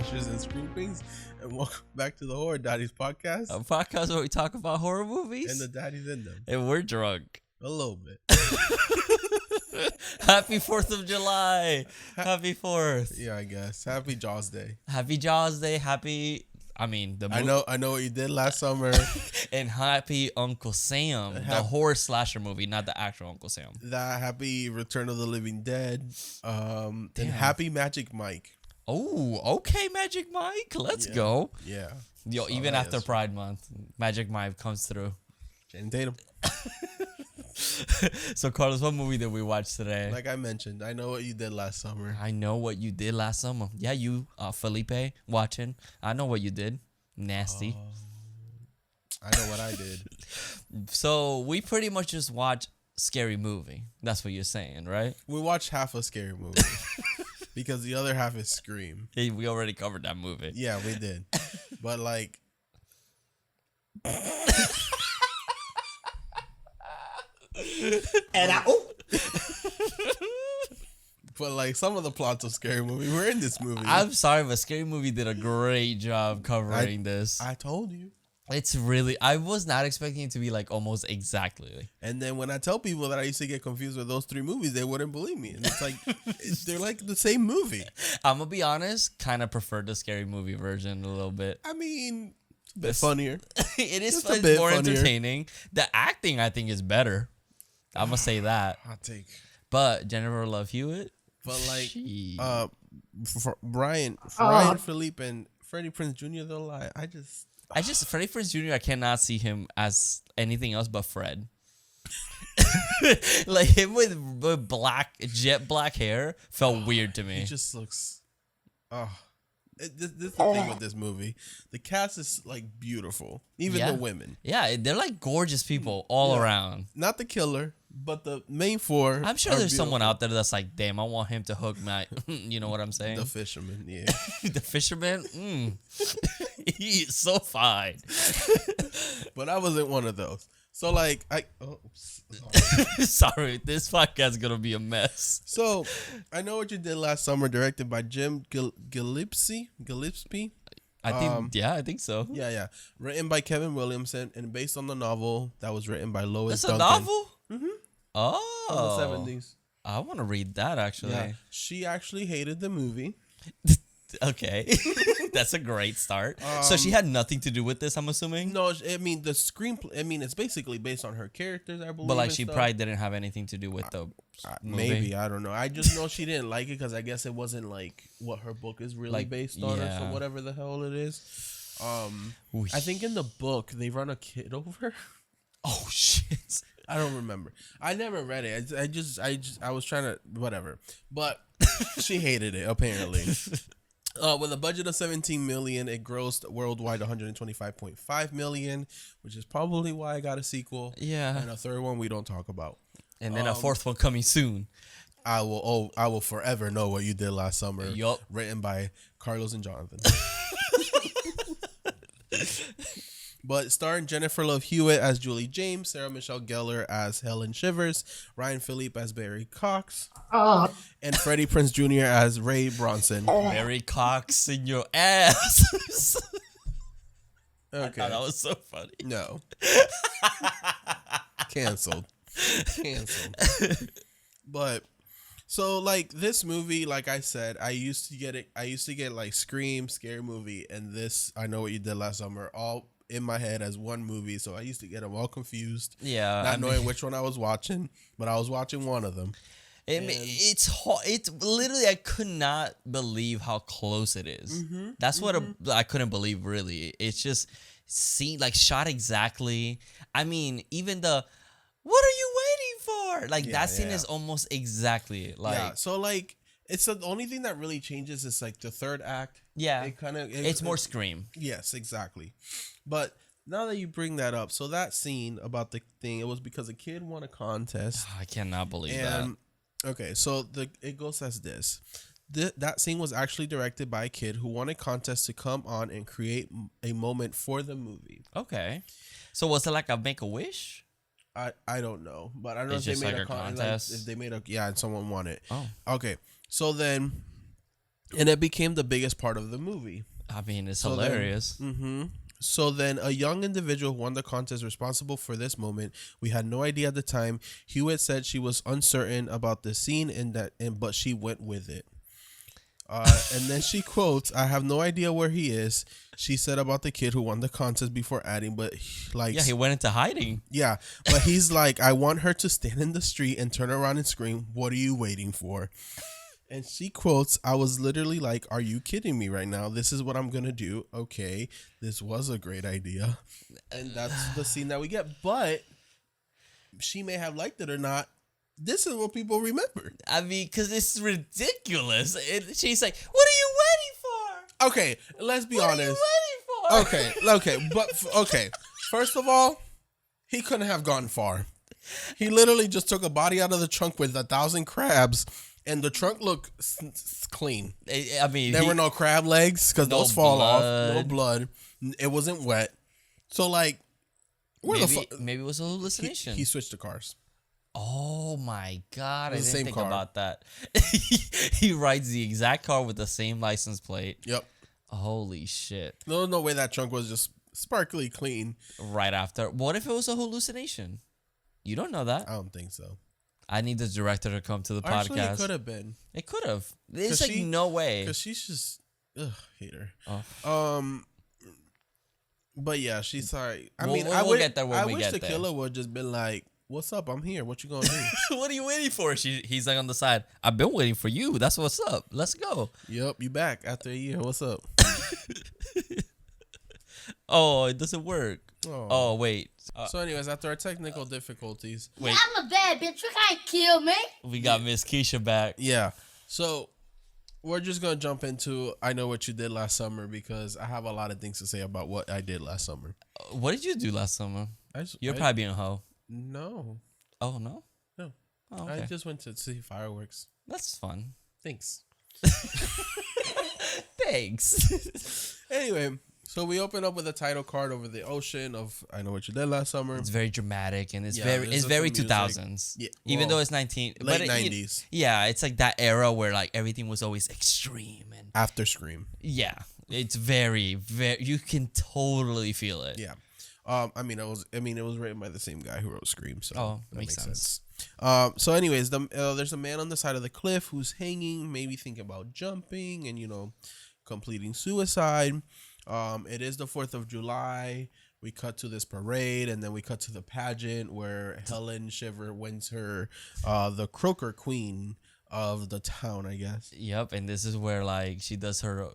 slashers and scream queens, and welcome back to the Horror Daddies Podcast. A podcast where we talk about horror movies. And the daddies in them. And we're drunk. A little bit. Happy 4th of July. Happy 4th. Yeah, I guess. Happy Jaws Day. Happy Jaws Day. I know what you did last summer. And happy Uncle Sam. The horror slasher movie, not the actual Uncle Sam. That happy Return of the Living Dead. And happy Magic Mike. Oh, okay, Magic Mike. Let's go. Yeah. Yo, even after Pride Month, Magic Mike comes through. Channing Tatum. So, Carlos, what movie did we watch today? Like I mentioned, I know what you did last summer. I know what you did last summer. Yeah, you, Felipe, watching. I know what you did. Nasty. I know what I did. So, we pretty much just watched Scary Movie. That's what you're saying, right? We watched half a Scary Movie. Because the other half is Scream. Hey, we already covered that movie. Yeah, we did. But like... But like some of the plots of Scary Movie were in this movie. I'm sorry, but Scary Movie did a great job covering this. I told you. It's really, I was not expecting it to be like almost exactly. And then when I tell people that I used to get confused with those three movies, they wouldn't believe me. And it's like, they're like the same movie. I'm going to be honest, kind of preferred the Scary Movie version a little bit. I mean, it's a bit funnier. It is Just a bit more funnier. entertaining. The acting, I think, is better. I'm going to say that. Hot take. But Jennifer Love Hewitt. But like, she... Brian Philippe and Freddie Prinze Jr., though, I just Freddie Prinze Jr., I cannot see him as anything else but Fred. Like him with jet black hair felt weird to me. He just looks. This is the thing with this movie. The cast is like beautiful, even the women. Yeah, they're like gorgeous people all around. Not the killer, but the main four. I'm sure there's someone out there that's like, damn, I want him to hook my. You know what I'm saying? The fisherman, yeah. The fisherman, he is so fine. But I wasn't one of those. So like sorry, this podcast is gonna be a mess. So I Know What You Did Last Summer, directed by Jim Gillespie. I think so. Yeah. Written by Kevin Williamson and based on the novel that was written by Lois Duncan. That's a novel? Mm-hmm. Oh. From the 70s. I want to read that, actually. Yeah. She actually hated the movie. Okay. That's a great start. So she had nothing to do with this, I'm assuming? No, I mean, the screenplay, it's basically based on her characters, I believe. But like she probably didn't have anything to do with the movie. Maybe, I don't know. I just know she didn't like it because I guess it wasn't like what her book is really like, based on or so whatever the hell it is. I think in the book they run a kid over. Oh shit. I don't remember. I never read it. I was trying to whatever. But she hated it apparently. With a budget of $17 million, it grossed worldwide $125.5 million, which is probably why I got a sequel. Yeah. And a third one we don't talk about. And then a fourth one coming soon. I will forever know what you did last summer. Yup. Written by Carlos and Jonathan. But starring Jennifer Love Hewitt as Julie James, Sarah Michelle Gellar as Helen Shivers, Ryan Philippe as Barry Cox, and Freddie Prinze Jr. as Ray Bronson. Barry Cox in your ass. Okay. I thought that was so funny. No. Canceled. But so like this movie, like I said, I used to get like Scream, Scary Movie, and this I Know What You Did Last Summer all in my head as one movie, so I used to get them all confused. Yeah, not knowing which one I was watching, but I was watching one of them. It's literally, I could not believe how close it is. Mm-hmm. That's what I couldn't believe, really. It's just shot exactly. I mean, even the what are you waiting for? Like that scene is almost exactly like. Yeah, so like it's the only thing that really changes is like the third act. Yeah, it's more Scream. Yes, exactly. But now that you bring that up, so that scene about the thing, it was because a kid won a contest. I cannot believe that. Okay, so it goes as this. That scene was actually directed by a kid who won a contest to come on and create a moment for the movie. Okay. So was it like a Make-A-Wish? I don't know, but I don't know It's if they just made like a a contest. if they made and someone won it. Oh. Okay. So then And it became the biggest part of the movie. I mean, it's hilarious. So then a young individual won the contest responsible for this moment. We had no idea at the time. Hewitt said she was uncertain about the scene but she went with it. And then she quotes, "I have no idea where he is," she said about the kid who won the contest, before adding, but he went into hiding. Yeah, but he's like, "I want her to stand in the street and turn around and scream, 'What are you waiting for?'" And she quotes, "I was literally like, 'Are you kidding me right now? This is what I'm going to do.' Okay, this was a great idea." And that's the scene that we get. But she may have liked it or not. This is what people remember. I mean, because it's ridiculous. She's like, "What are you waiting for?" Okay, let's be honest. What are you waiting for? Okay. First of all, he couldn't have gone far. He literally just took a body out of the trunk with 1,000 crabs, and the trunk looked clean. I mean, there were no crab legs because those fall off. No blood. It wasn't wet. So like, maybe it was a hallucination. He switched the cars. Oh my God! I didn't think car. about that. He rides the exact car with the same license plate. Yep. Holy shit! There's no way that trunk was just sparkly clean. Right after. What if it was a hallucination? You don't know that. I don't think so. I need the director to come to the Actually, podcast. it could have been. It could have. There's like no way. Because she's just, hate her. Oh. But yeah, she's sorry. I we'll get there when we get there. I wish the killer would just been like, "What's up? I'm here. What you gonna do?" What are you waiting for? He's like on the side. I've been waiting for you. That's what's up. Let's go. Yep, you back after a year. What's up? Oh, it doesn't work. Oh wait. So, anyways, after our technical difficulties, wait. Yeah, I'm a bad bitch. You can't kill me. We got Miss Keisha back. Yeah. So we're just gonna jump into I Know What You Did Last Summer because I have a lot of things to say about what I did last summer. What did you do last summer? You're probably being a hoe. No. Oh no. No. Oh, okay. I just went to see fireworks. That's fun. Thanks. Thanks. Anyway, so we open up with a title card over the ocean of I Know What You Did Last Summer. It's very dramatic and it's very 2000s. Yeah, even though it's 19 late 90s. Yeah, it's like that era where like everything was always extreme and after Scream. Yeah, it's very you can totally feel it. Yeah. I mean, it was written by the same guy who wrote Scream, so that makes sense. So, anyways, there's a man on the side of the cliff who's hanging, maybe thinking about jumping and completing suicide. It is the 4th of July. We cut to this parade, and then we cut to the pageant where Helen Shiver wins her the Croaker Queen of the town, I guess. Yep, and this is where like she does her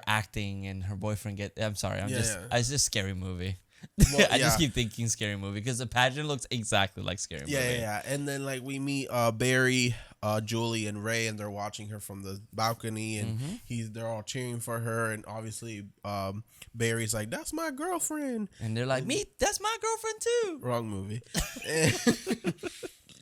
acting and her boyfriend it's just a scary movie. Well, I just keep thinking scary movie because the pageant looks exactly like scary movie. Yeah. And then like we meet Barry, Julie, and Ray, and they're watching her from the balcony, and they're all cheering for her, and obviously Barry's like, "That's my girlfriend," and they're like, "Me, that's my girlfriend too." Wrong movie.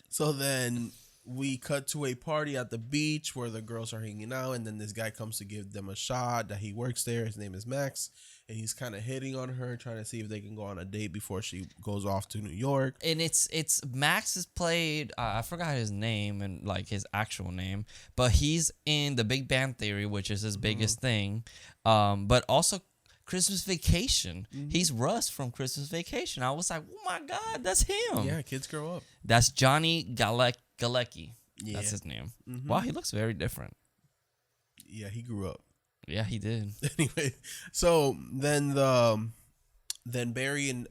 So then we cut to a party at the beach where the girls are hanging out, and then this guy comes to give them a shot that he works there. His name is Max, and he's kind of hitting on her, trying to see if they can go on a date before she goes off to New York. And it's Max is played, I forgot his name and like his actual name, but he's in The Big Bang Theory, which is his biggest thing, but also Christmas Vacation. He's Russ from Christmas Vacation. I was like, oh my God, that's him. Yeah, kids grow up. That's Johnny Galecki. Yeah. That's his name. Wow, he looks very different. Yeah, he grew up. Yeah, he did. Anyway, so then Barry and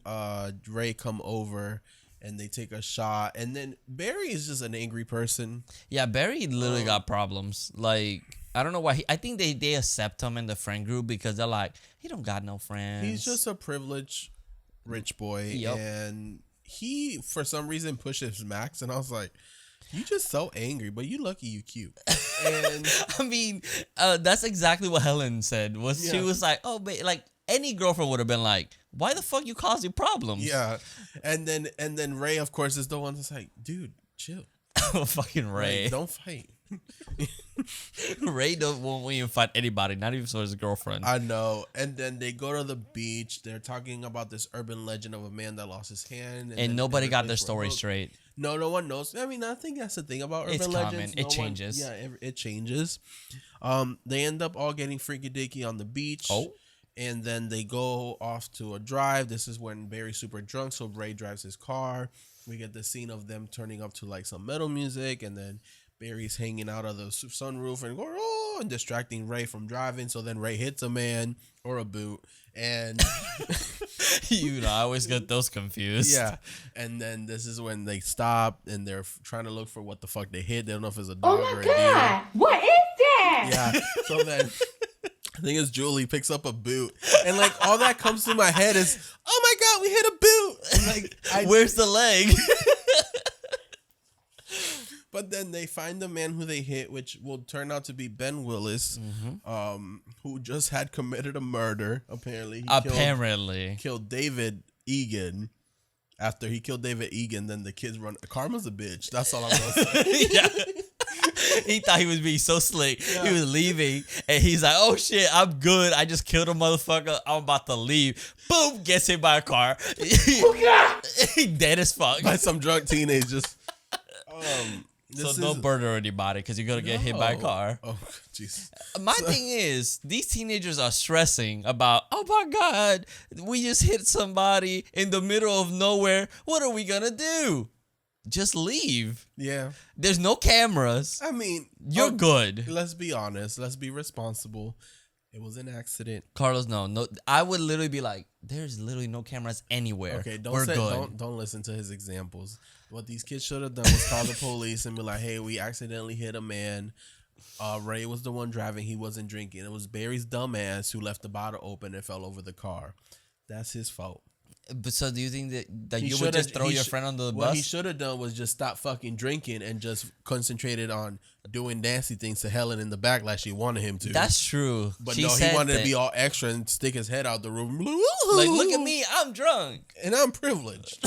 Ray come over and they take a shot, and then Barry is just an angry person. Yeah, Barry literally got problems. Like, I don't know why. I think they accept him in the friend group because they're like, he don't got no friends. He's just a privileged rich boy, and he for some reason pushes Max, and I was like, you just so angry, but you lucky you cute. And I mean, that's exactly what Helen said. She was like, oh, but like any girlfriend would have been like, why the fuck you causing problems? Yeah, and then Ray, of course, is the one that's like, dude, chill. Fucking Ray. Don't fight. Ray won't even fight anybody, not even for his girlfriend. I know. And then they go to the beach. They're talking about this urban legend of a man that lost his hand. And nobody got their story straight. No one knows. I mean, I think that's the thing about urban It's legends. common. It changes. It changes. They end up all getting freaky dicky on the beach. Oh. And then they go off to a drive. This is when Barry's super drunk, so Ray drives his car. We get the scene of them turning up to like some metal music, and then Barry's hanging out of the sunroof and going, oh, and distracting Ray from driving. So then Ray hits a man or a boot, and I always get those confused. yeah. And then this is when they stop and they're trying to look for what the fuck they hit. They don't know if it's a dog or a deer. What is that? Yeah. So then I think it's Julie picks up a boot, and like all that comes to my head is, oh my god, we hit a boot. And like, Where's the leg? But then they find the man who they hit, which will turn out to be Ben Willis, who just had committed a murder. Apparently, he killed David Egan. After he killed David Egan, then the kids run. Karma's a bitch. That's all I'm gonna say. Yeah. He thought he was being so slick. Yeah. He was leaving, and he's like, "Oh shit, I'm good. I just killed a motherfucker. I'm about to leave." Boom! Gets hit by a car. He dead as fuck By some drunk teenagers. So don't murder anybody because you're gonna get hit by a car. Oh, jeez. My thing is, these teenagers are stressing about, oh my god, we just hit somebody in the middle of nowhere. What are we gonna do? Just leave. Yeah. There's no cameras. I mean, you're good. Let's be honest. Let's be responsible. It was an accident. Carlos, no. I would literally be like, there's literally no cameras anywhere. Okay, don't listen to his examples. What these kids should have done was call the police and be like, hey, we accidentally hit a man. Ray was the one driving. He wasn't drinking. It was Barry's dumbass who left the bottle open and fell over the car. That's his fault. But so do you think that you would just throw your friend under the bus? What he should have done was just stop fucking drinking and just concentrated on doing nasty things to Helen in the back like she wanted him to. That's true. But he wanted to be all extra and stick his head out the room. Like, look at me, I'm drunk. And I'm privileged.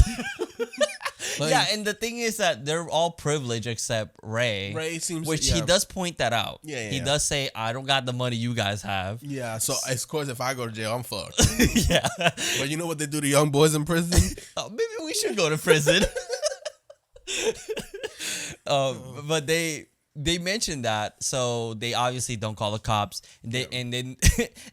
Yeah, and the thing is that they're all privileged except Ray. Ray seems... Which he does point that out. Yeah. He does say, I don't got the money you guys have. Yeah, so of course if I go to jail, I'm fucked. Yeah. But you know what they do to young boys in prison? Oh, maybe we should go to prison. But they mentioned that, so they obviously don't call the cops. And then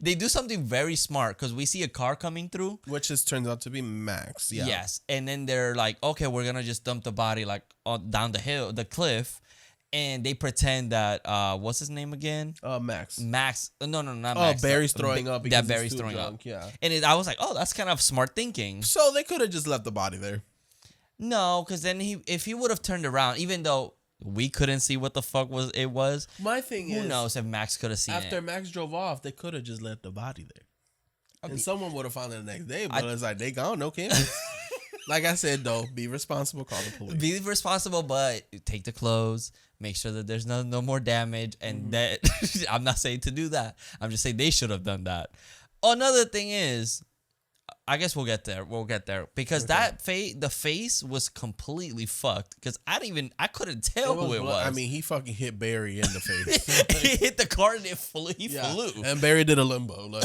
they do something very smart because we see a car coming through, which turns out to be Max. Yeah. Yes, and then they're like, okay, we're gonna just dump the body like down the cliff, and they pretend that what's his name again? Max. No, not Max. Oh, Barry's throwing up. That Barry's throwing up. Yeah. And I was like, oh, that's kind of smart thinking. So they could have just left the body there. No, because then if he would have turned around, even though we couldn't see what the fuck it was. My thing is, who knows if Max could have seen it. After Max drove off, they could have just left the body there. And someone would have found it the next day, but it's like, they gone, no cameras. Like I said, though, be responsible, call the police. Be responsible, but take the clothes, make sure that there's no more damage, and that I'm not saying to do that. I'm just saying they should have done that. Another thing is, I guess we'll get there. Because the face was completely fucked. Because I couldn't tell who it was. I mean, he fucking hit Barry in the face. He hit the car and it flew. He flew. And Barry did a limbo. Like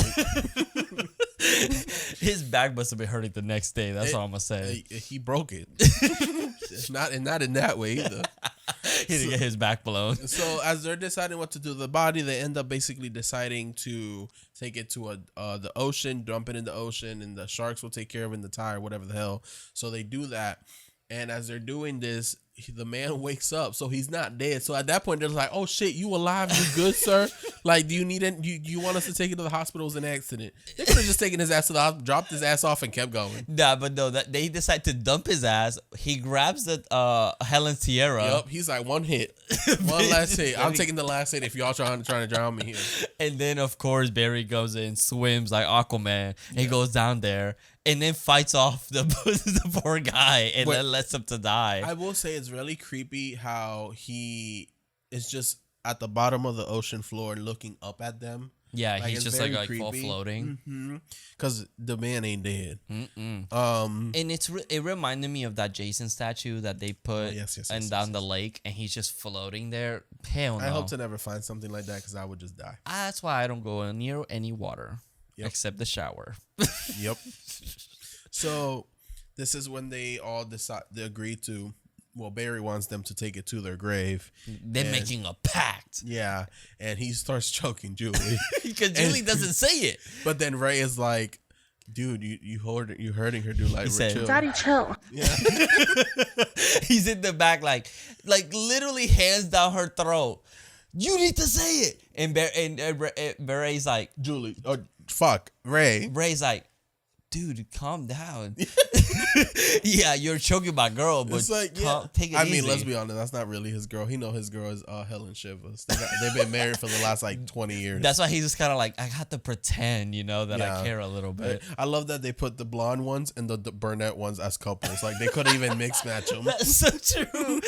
his back must have been hurting the next day. That's all I'm gonna say. He broke it. not in that way either. He didn't get his back blown. So as they're deciding what to do with the body, they end up basically deciding to take it to the ocean, dump it in the ocean, and the sharks will take care of it in the tire, whatever the hell. So they do that. And as they're doing this, the man wakes up, so he's not dead. So at that point, they're like, "Oh shit, you alive? You good, sir? Like, do you need it? You want us to take you to the hospital? It was an accident." They could have just taken his ass to the hospital, dropped his ass off, and kept going. Nah, but no, that they decide to dump his ass. He grabs the Helen Sierra. Yep, he's like, one hit, one last hit. I'm taking the last hit if y'all trying to drown me here. And then of course Barry goes in, swims like Aquaman. Yeah. He goes down there. And then fights off the poor guy and then lets him to die. I will say it's really creepy how he is just at the bottom of the ocean floor looking up at them. Yeah, like, he's just like full floating. Because the man ain't dead. And it reminded me of that Jason statue that they put down the lake, and he's just floating there. Hell no. I hope to never find something like that because I would just die. That's why I don't go near any water. Yep. Except the shower. Yep. So this is when they all agree to Barry wants them to take it to their grave. They're making a pact. Yeah, and he starts choking Julie Because Julie doesn't say it. But then Ray is like, "Dude, you hurting her, dude. Like, chill." Daddy, chill. Yeah. He's in the back, like literally hands down her throat. You need to say it. And Ray's like, Julie, oh fuck, Ray. Ray's like, dude, calm down. Yeah, you're choking my girl, but It's like, take it easy. I mean, let's be honest, that's not really his girl. He know his girl is Helen Shivers. They've been married for the last like 20 years. That's why he's just kind of like, I have to pretend, that I care a little bit. I love that they put the blonde ones and the brunette ones as couples. Like they couldn't even mix match them. That's so true.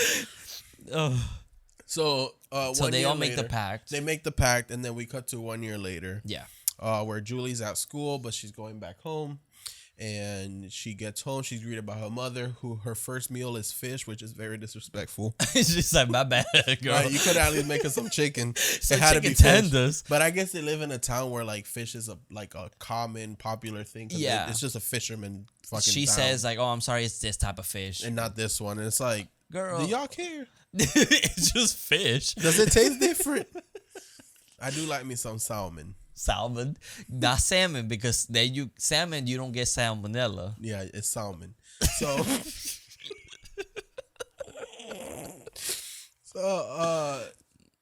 So they all make the pact. They make the pact, and then we cut to 1 year later. Yeah. Where Julie's at school, but she's going back home. And she gets home. She's greeted by her mother, who her first meal is fish, which is very disrespectful. It's just like, my bad, girl. Right, you could at least make her some chicken. Some it had chicken to be tenders. Fish. But I guess they live in a town where like fish is a common, popular thing. Yeah, it's just a fisherman fucking. She town. says like, "Oh, I'm sorry, it's this type of fish, and not this one." And it's like, girl, do y'all care? It's just fish. Does it taste different? I do like me some salmon. Salmon, not salmon, because salmon you don't get salmonella. Yeah, it's salmon. So,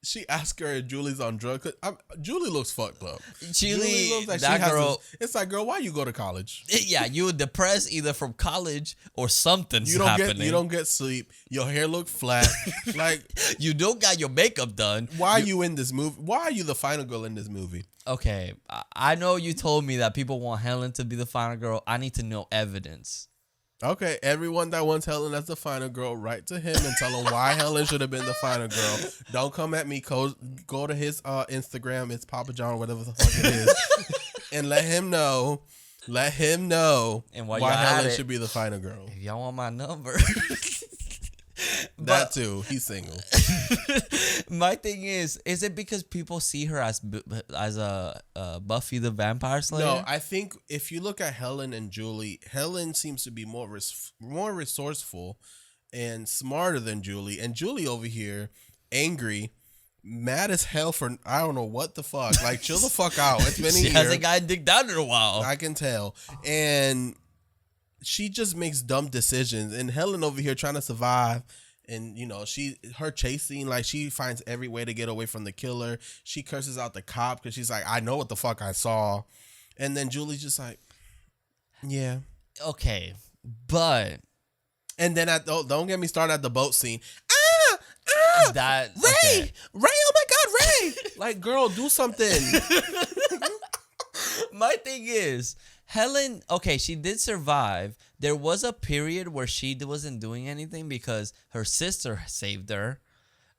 she asked her if Julie's on drugs. Julie looks fucked up. Julie looks like that girl. It's like, girl, why you go to college? Yeah, you were depressed either from college or something's happening. You don't get sleep. Your hair look flat. Like you don't got your makeup done. Why are you in this movie? Why are you the final girl in this movie? Okay, I know you told me that people want Helen to be the final girl. I need to know evidence. Okay, everyone that wants Helen as the final girl, write to him and tell him why Helen should have been the final girl. Don't come at me. Go to his Instagram. It's Papa John or whatever the fuck it is, and let him know. And why Helen should be the final girl. If y'all want my number. That too. He's single. My thing is it because people see her as a Buffy the Vampire Slayer? No, I think if you look at Helen and Julie, Helen seems to be more resourceful and smarter than Julie, and Julie over here, angry, mad as hell for I don't know what the fuck. Like, chill the fuck out. It's been a year. She hasn't gotten digged down in a while. I can tell, and she just makes dumb decisions, and Helen over here trying to survive. And her chase scene, like she finds every way to get away from the killer. She curses out the cop because she's like, I know what the fuck I saw. And then Julie's just like, yeah. Okay, but. And then don't get me started at the boat scene. That Ray, okay. Ray, oh my God, Ray. Like, girl, do something. My thing is, Helen, okay, she did survive. There was a period where she wasn't doing anything because her sister saved her,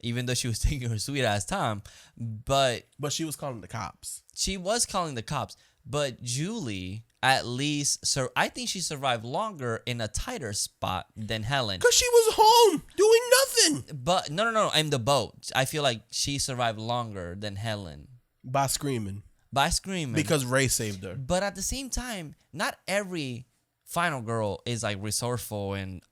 even though she was taking her sweet ass time. But she was calling the cops. She was calling the cops. But Julie, at least, I think she survived longer in a tighter spot than Helen. Because she was home doing nothing. But no, in the boat. I feel like she survived longer than Helen. By screaming. Because Ray saved her. But at the same time, not every final girl is like resourceful and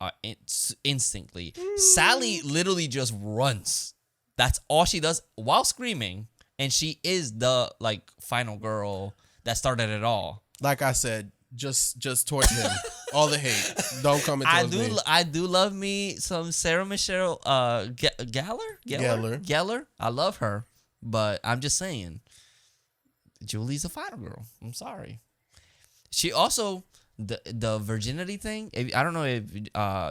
instantly. Sally literally just runs. That's all she does while screaming, and she is the like final girl that started it all. Like I said, just towards him. All the hate. Don't come into me. I do love me some Sarah Michelle Gellar. I love her, but I'm just saying, Julie's a final girl. I'm sorry. She also the virginity thing. I don't know if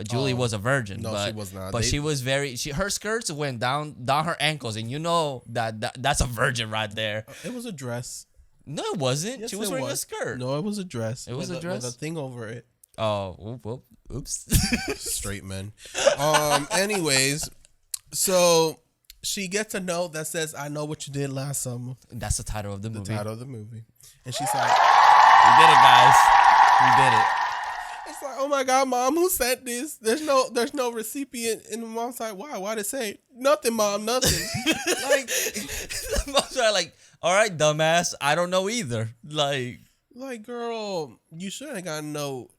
Julie was a virgin. No, but, she was not. But she was very. Her skirts went down her ankles, and that's a virgin right there. It was a dress. No, it wasn't. Yes, she was wearing a skirt. No, it was a dress. It was a dress with a thing over it. Oh, oops. Straight men. Anyways, so she gets a note that says, "I know what you did last summer." That's the title of the movie. And she's like, "We did it, guys. We did it." It's like, oh my God, Mom, who sent this? There's no recipient. And the mom's like, why? Why'd it say nothing, Mom? Nothing. Like, the mom's like, all right, dumbass. I don't know either. Like, girl, you should have gotten no.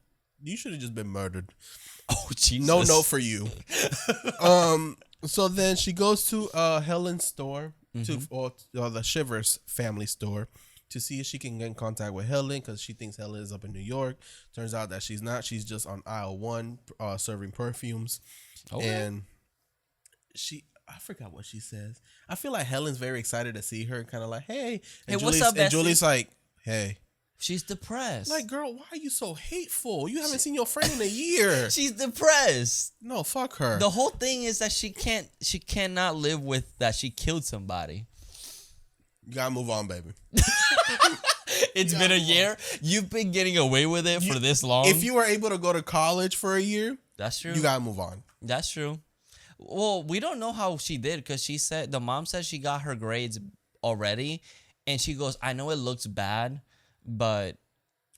You should have just been murdered. Oh, Jesus. No note for you. So then she goes to Helen's store, or the Shivers family store, to see if she can get in contact with Helen, because she thinks Helen is up in New York. Turns out that she's not. She's just on aisle 1 serving perfumes. Okay. And I forgot what she says. I feel like Helen's very excited to see her, kind of like, hey. And what's up, and Julie's like, hey. She's depressed. Like, girl, why are you so hateful? You haven't seen your friend in a year. She's depressed. No, fuck her. The whole thing is that she cannot live with that she killed somebody. You gotta move on, baby. It's been a year. You've been getting away with it for this long. If you were able to go to college for a year, that's true. You gotta move on. That's true. Well, we don't know how she did, because the mom said she got her grades already, and she goes, I know it looks bad, but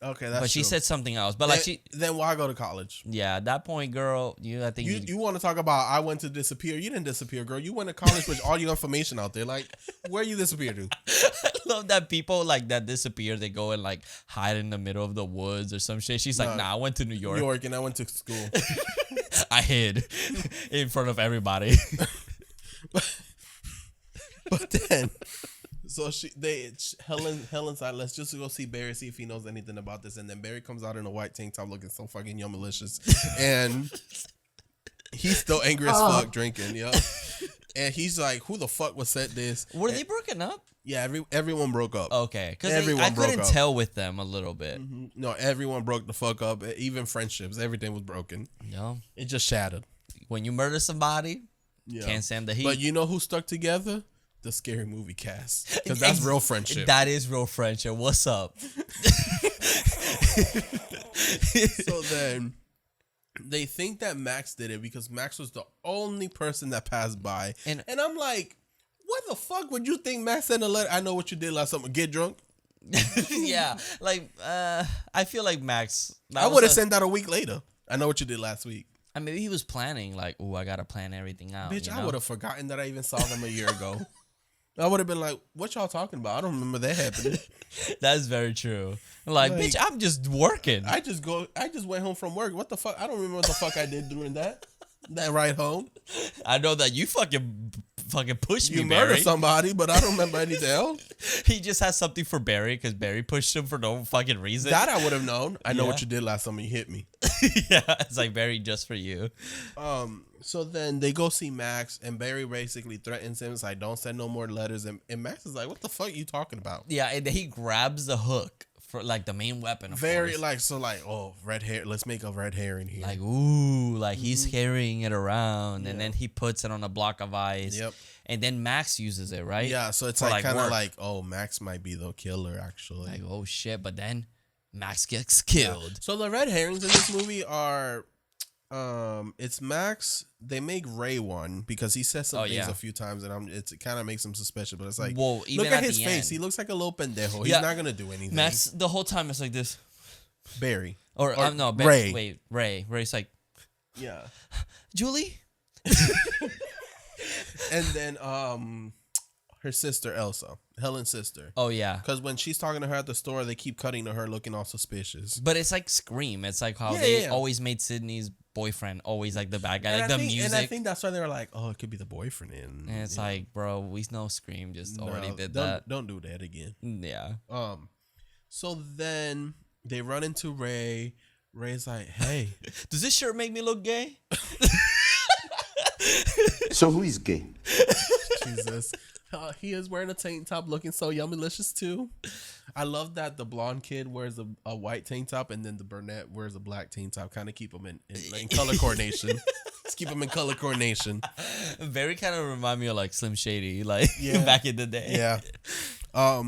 okay, that's but she true. said something else. But then why go to college? Yeah, at that point, girl, I think you want to talk about I went to disappear. You didn't disappear, girl. You went to college with all your information out there. Like, where you disappear to? I love that people like that disappear. They go and like hide in the middle of the woods or some shit. She's like, nah, I went to New York. And I went to school. I hid in front of everybody. But then, so Helen's like, let's just go see Barry, see if he knows anything about this. And then Barry comes out in a white tank top looking so fucking yummalicious. And he's still angry as fuck drinking, yo. And he's like, who the fuck was said this? Were they broken up? Yeah, everyone broke up. Okay, because I couldn't tell with them a little bit. Mm-hmm. No, everyone broke the fuck up. Even friendships, everything was broken. No, it just shattered. When you murder somebody, can't stand the heat. But you know who stuck together? The Scary Movie cast, because that's real friendship. That is real friendship. What's up? So then they think that Max did it because Max was the only person that passed by, and I'm like, what the fuck would you think Max sent a letter? I know what you did last summer. Get drunk. Yeah, like I feel like Max. I would have sent that a week later. I know what you did last week. And maybe he was planning, like, oh, I gotta plan everything out. Bitch, I would have forgotten that I even saw them a year ago. I would have been like, what y'all talking about? I don't remember that happening. That's very true. Like, bitch, I'm just working. I just went home from work. What the fuck? I don't remember what the fuck I did during that ride home. I know that you fucking pushed me, You Barry. murdered somebody, but I don't remember anything else. He just has something for Barry because Barry pushed him for no fucking reason. That I would have known. I know what you did last summer. You hit me. Yeah, it's like Barry just for you. So then they go see Max, and Barry basically threatens him. It's like, don't send no more letters. And Max is like, what the fuck are you talking about? Yeah, and then he grabs the hook for like the main weapon. Of course. Oh, red hair. Let's make a red herring here. Like, ooh, like he's carrying it around, and then he puts it on a block of ice. Yep. And then Max uses it, right? Yeah, so it's like kind of like, oh, Max might be the killer, actually. Like, oh shit, but then Max gets killed. Yeah. So the red herrings in this movie are, it's Max. They make Ray one because he says some things a few times, and it kind of makes him suspicious. But it's like, well, even look at his the face. end. He looks like a little pendejo. He's not gonna do anything. Max, the whole time it's like this. Barry or no, Ray. Wait, Ray. Ray's like, yeah, Julie. And then her sister Elsa, Helen's sister. Oh yeah, because when she's talking to her at the store, they keep cutting to her looking all suspicious. But it's like Scream. It's like how they always made Sydney's boyfriend always like the bad guy, music. And I think that's why they were like, oh, it could be the boyfriend. And it's like, bro, we know Scream just already did that. Don't do that again. Yeah. So then they run into Ray. Ray's like, hey, does this shirt make me look gay? So who is gay? Jesus. He is wearing a tank top looking so yummylicious too. I love that the blonde kid wears a white tank top and then the brunette wears a black tank top. Kind of keep them in color coordination. Let's keep them in color coordination. Very kind of remind me of like Slim Shady, like back in the day. Yeah.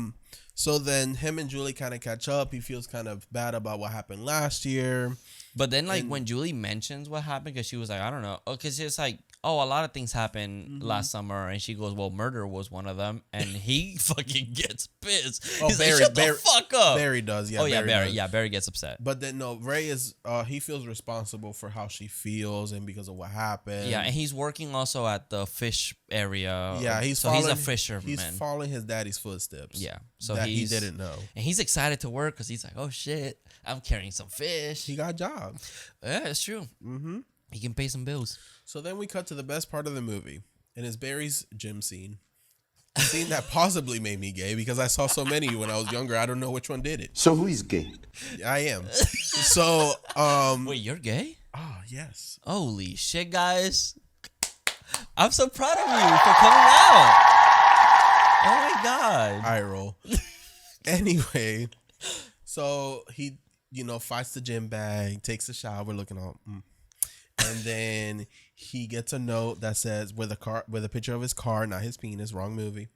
So then him and Julie kind of catch up. He feels kind of bad about what happened last year. But then, like, when Julie mentions what happened, because she was like, I don't know. Oh, because it's like, oh, a lot of things happened last summer, and she goes, well, murder was one of them, and he fucking gets pissed. Oh, He's Barry, like, shut the fuck up. Barry does, yeah. Oh yeah, Barry. does. Yeah, Barry gets upset. But then no, Ray is he feels responsible for how she feels and because of what happened. Yeah, and he's working also at the fish area. Yeah, he's a fisherman. He's following his daddy's footsteps. Yeah, so that he didn't know, and he's excited to work because he's like, oh shit, I'm carrying some fish. he got a job. Yeah, it's true. Mm-hmm. He can pay some bills. So then we cut to the best part of the movie, and it's Barry's gym scene. A scene that possibly made me gay because I saw so many when I was younger. I don't know which one did it. So who is gay? I am. So wait, you're gay? Oh yes. Holy shit, guys! I'm so proud of you for coming out. Oh my god! Eye roll. Anyway, so he, fights the gym bag, takes a shower, looking all, and then he gets a note that says with a picture of his car, not his penis, wrong movie,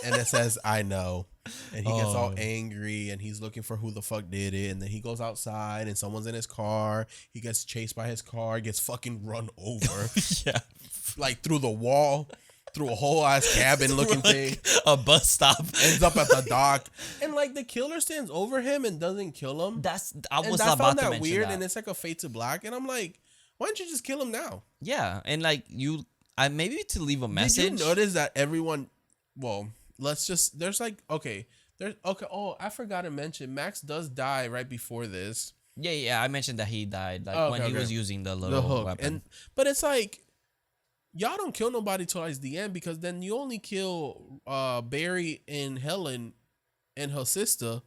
and it says "I know," and he gets all angry and he's looking for who the fuck did it, and then he goes outside and someone's in his car. He gets chased by his car, gets fucking run over, Yeah, like through the wall. Through a whole ass cabin looking thing. A bus stop. Ends up at the dock. And like the killer stands over him and doesn't kill him. I and was I about found to that mention weird, that. and it's like a fade to black. And I'm like, why don't you just kill him now? Yeah, and like maybe to leave a message. Did you notice that everyone, there's like, oh, I forgot to mention, Max does die right before this. Yeah, I mentioned that he died when he was using the little hook. weapon. But it's like, y'all don't kill nobody towards the end because then you only kill Barry and Helen and her sister,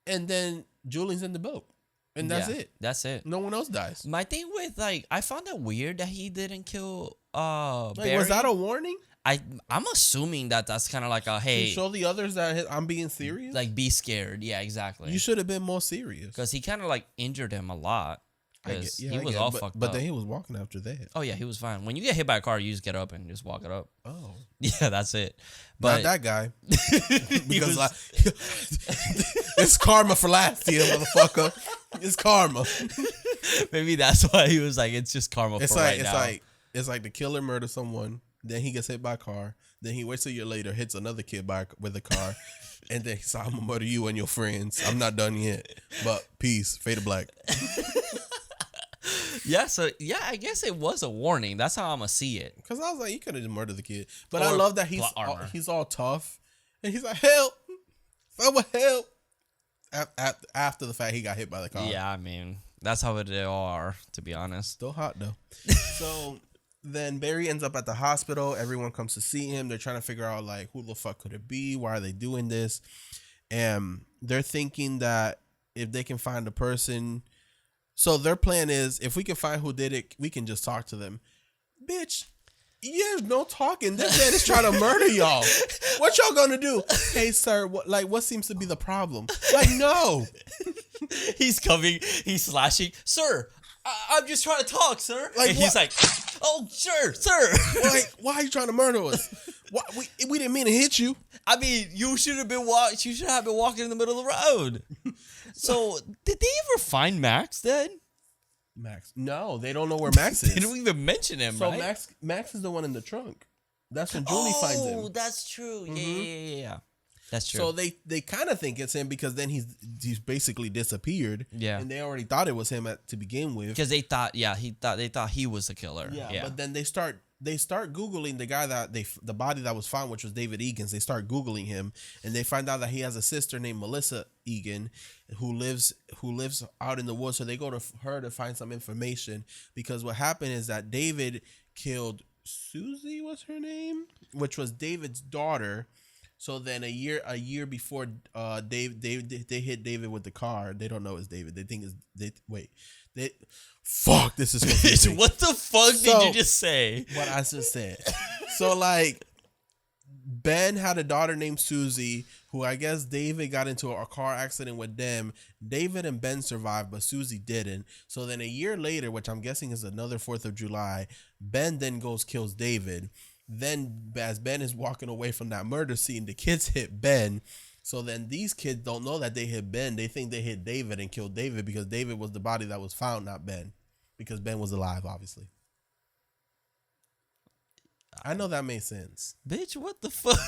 and then Julian's in the boat. And that's it. That's it. No one else dies. My thing with I found it weird that he didn't kill Barry. Was that a warning? I'm assuming that's kind of like a hey, to show the others that I'm being serious. Like be scared. Yeah, exactly. You should have been more serious because he kind of injured him a lot. He was all fucked up. But then he was walking after that. Oh yeah, he was fine. When you get hit by a car, you just get up and just walk it up. Oh yeah, that's it. But not that guy. Because it's karma for last year, motherfucker. It's karma. Maybe that's why he was like, it's just karma for right now. It's like the killer murders someone, then he gets hit by a car, then he waits a year later, hits another kid with a car, and then he's like, I'm gonna murder you and your friends. I'm not done yet. But peace, fade to black. Yeah, so I guess it was a warning. That's how I'm gonna see it. Because I was like, you could have just murdered the kid. But I love that he's all tough, and he's like, help, someone help. After the fact he got hit by the car. Yeah, I mean, that's how they all are, to be honest. Still hot though. So then Barry ends up at the hospital. Everyone comes to see him. They're trying to figure out like who the fuck could it be? Why are they doing this? And they're thinking that if they can find a person. So their plan is, if we can find who did it, we can just talk to them. Bitch, there's no talking. This man is trying to murder y'all. What y'all gonna do? Hey, sir, what seems to be the problem? Like, no. He's coming, he's slashing. Sir, I'm just trying to talk, sir. Like, and he's like, oh, sure, sir. Like, why are you trying to murder us? Why, we didn't mean to hit you. I mean, you should have been walking in the middle of the road. So, did they ever find Max then? Max? No, they don't know where Max is. They don't even mention him, so right? Max is the one in the trunk. That's when Julie finds him. Oh, that's true. Mm-hmm. Yeah. That's true. So they kind of think it's him because then he's basically disappeared. Yeah. And they already thought it was him to begin with. Because they thought he was the killer. Yeah. But then they start Googling the guy the body that was found, which was David Egan's. They start Googling him, and they find out that he has a sister named Melissa Egan who lives out in the woods. So they go to her to find some information, because what happened is that David killed Susie, was her name, which was David's daughter. So then a year before they hit David with the car. They don't know it's David. They think fuck, this is confusing. What the fuck did you just say? What I just said. So like, Ben had a daughter named Susie, who I guess David got into a car accident with them. David and Ben survived, but Susie didn't. So then a year later, which I'm guessing is another 4th of July, Ben then kills David. Then as Ben is walking away from that murder scene, the kids hit Ben. So then these kids don't know that they hit Ben. They think they hit David and killed David because David was the body that was found, not Ben. Because Ben was alive, obviously. I know that made sense. Bitch, what the fuck?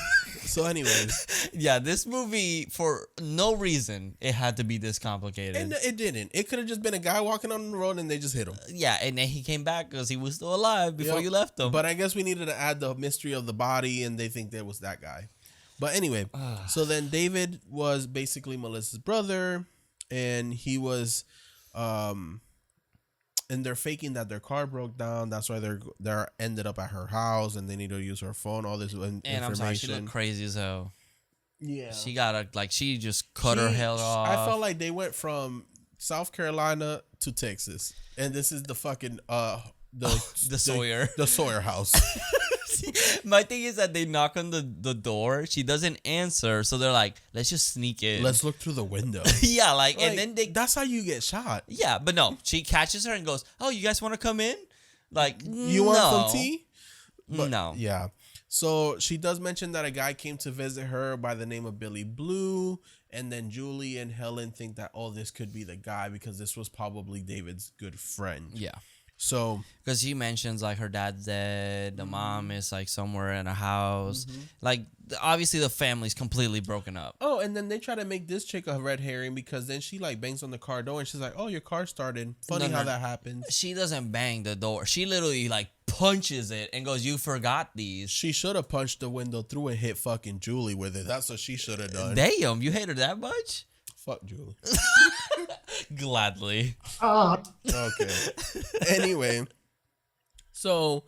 So anyways. Yeah, this movie, for no reason, it had to be this complicated. And it didn't. It could have just been a guy walking on the road and they just hit him. Yeah, and then he came back because he was still alive before you left him. But I guess we needed to add the mystery of the body, and they think there was that guy. But anyway, so then David was basically Melissa's brother, and he was, and they're faking that their car broke down. That's why they're ended up at her house, and they need to use her phone. All this information. And I'm sorry, she looked crazy as hell. Yeah, she she just cut her head off. I felt like they went from South Carolina to Texas, and this is the fucking the Sawyer house. My thing is that they knock on the door. She doesn't answer, so they're like, "Let's just sneak in. Let's look through the window." Yeah, and then that's how you get shot. Yeah, but no, she catches her and goes, "Oh, you guys want to come in? Like, you want some tea?" But, no. Yeah. So she does mention that a guy came to visit her by the name of Billy Blue, and then Julie and Helen think that this could be the guy because this was probably David's good friend. Yeah. So, because she mentions like her dad's dead, the mom is like somewhere in a house, like obviously the family's completely broken up. Oh, and then they try to make this chick a red herring because then she like bangs on the car door and she's like, "Oh, your car started." Funny how that happens. She doesn't bang the door. She literally like punches it and goes, "You forgot these." She should have punched the window through and hit fucking Julie with it. That's what she should have done. Damn, you hate her that much? Fuck Julie. Gladly. Okay. Anyway, so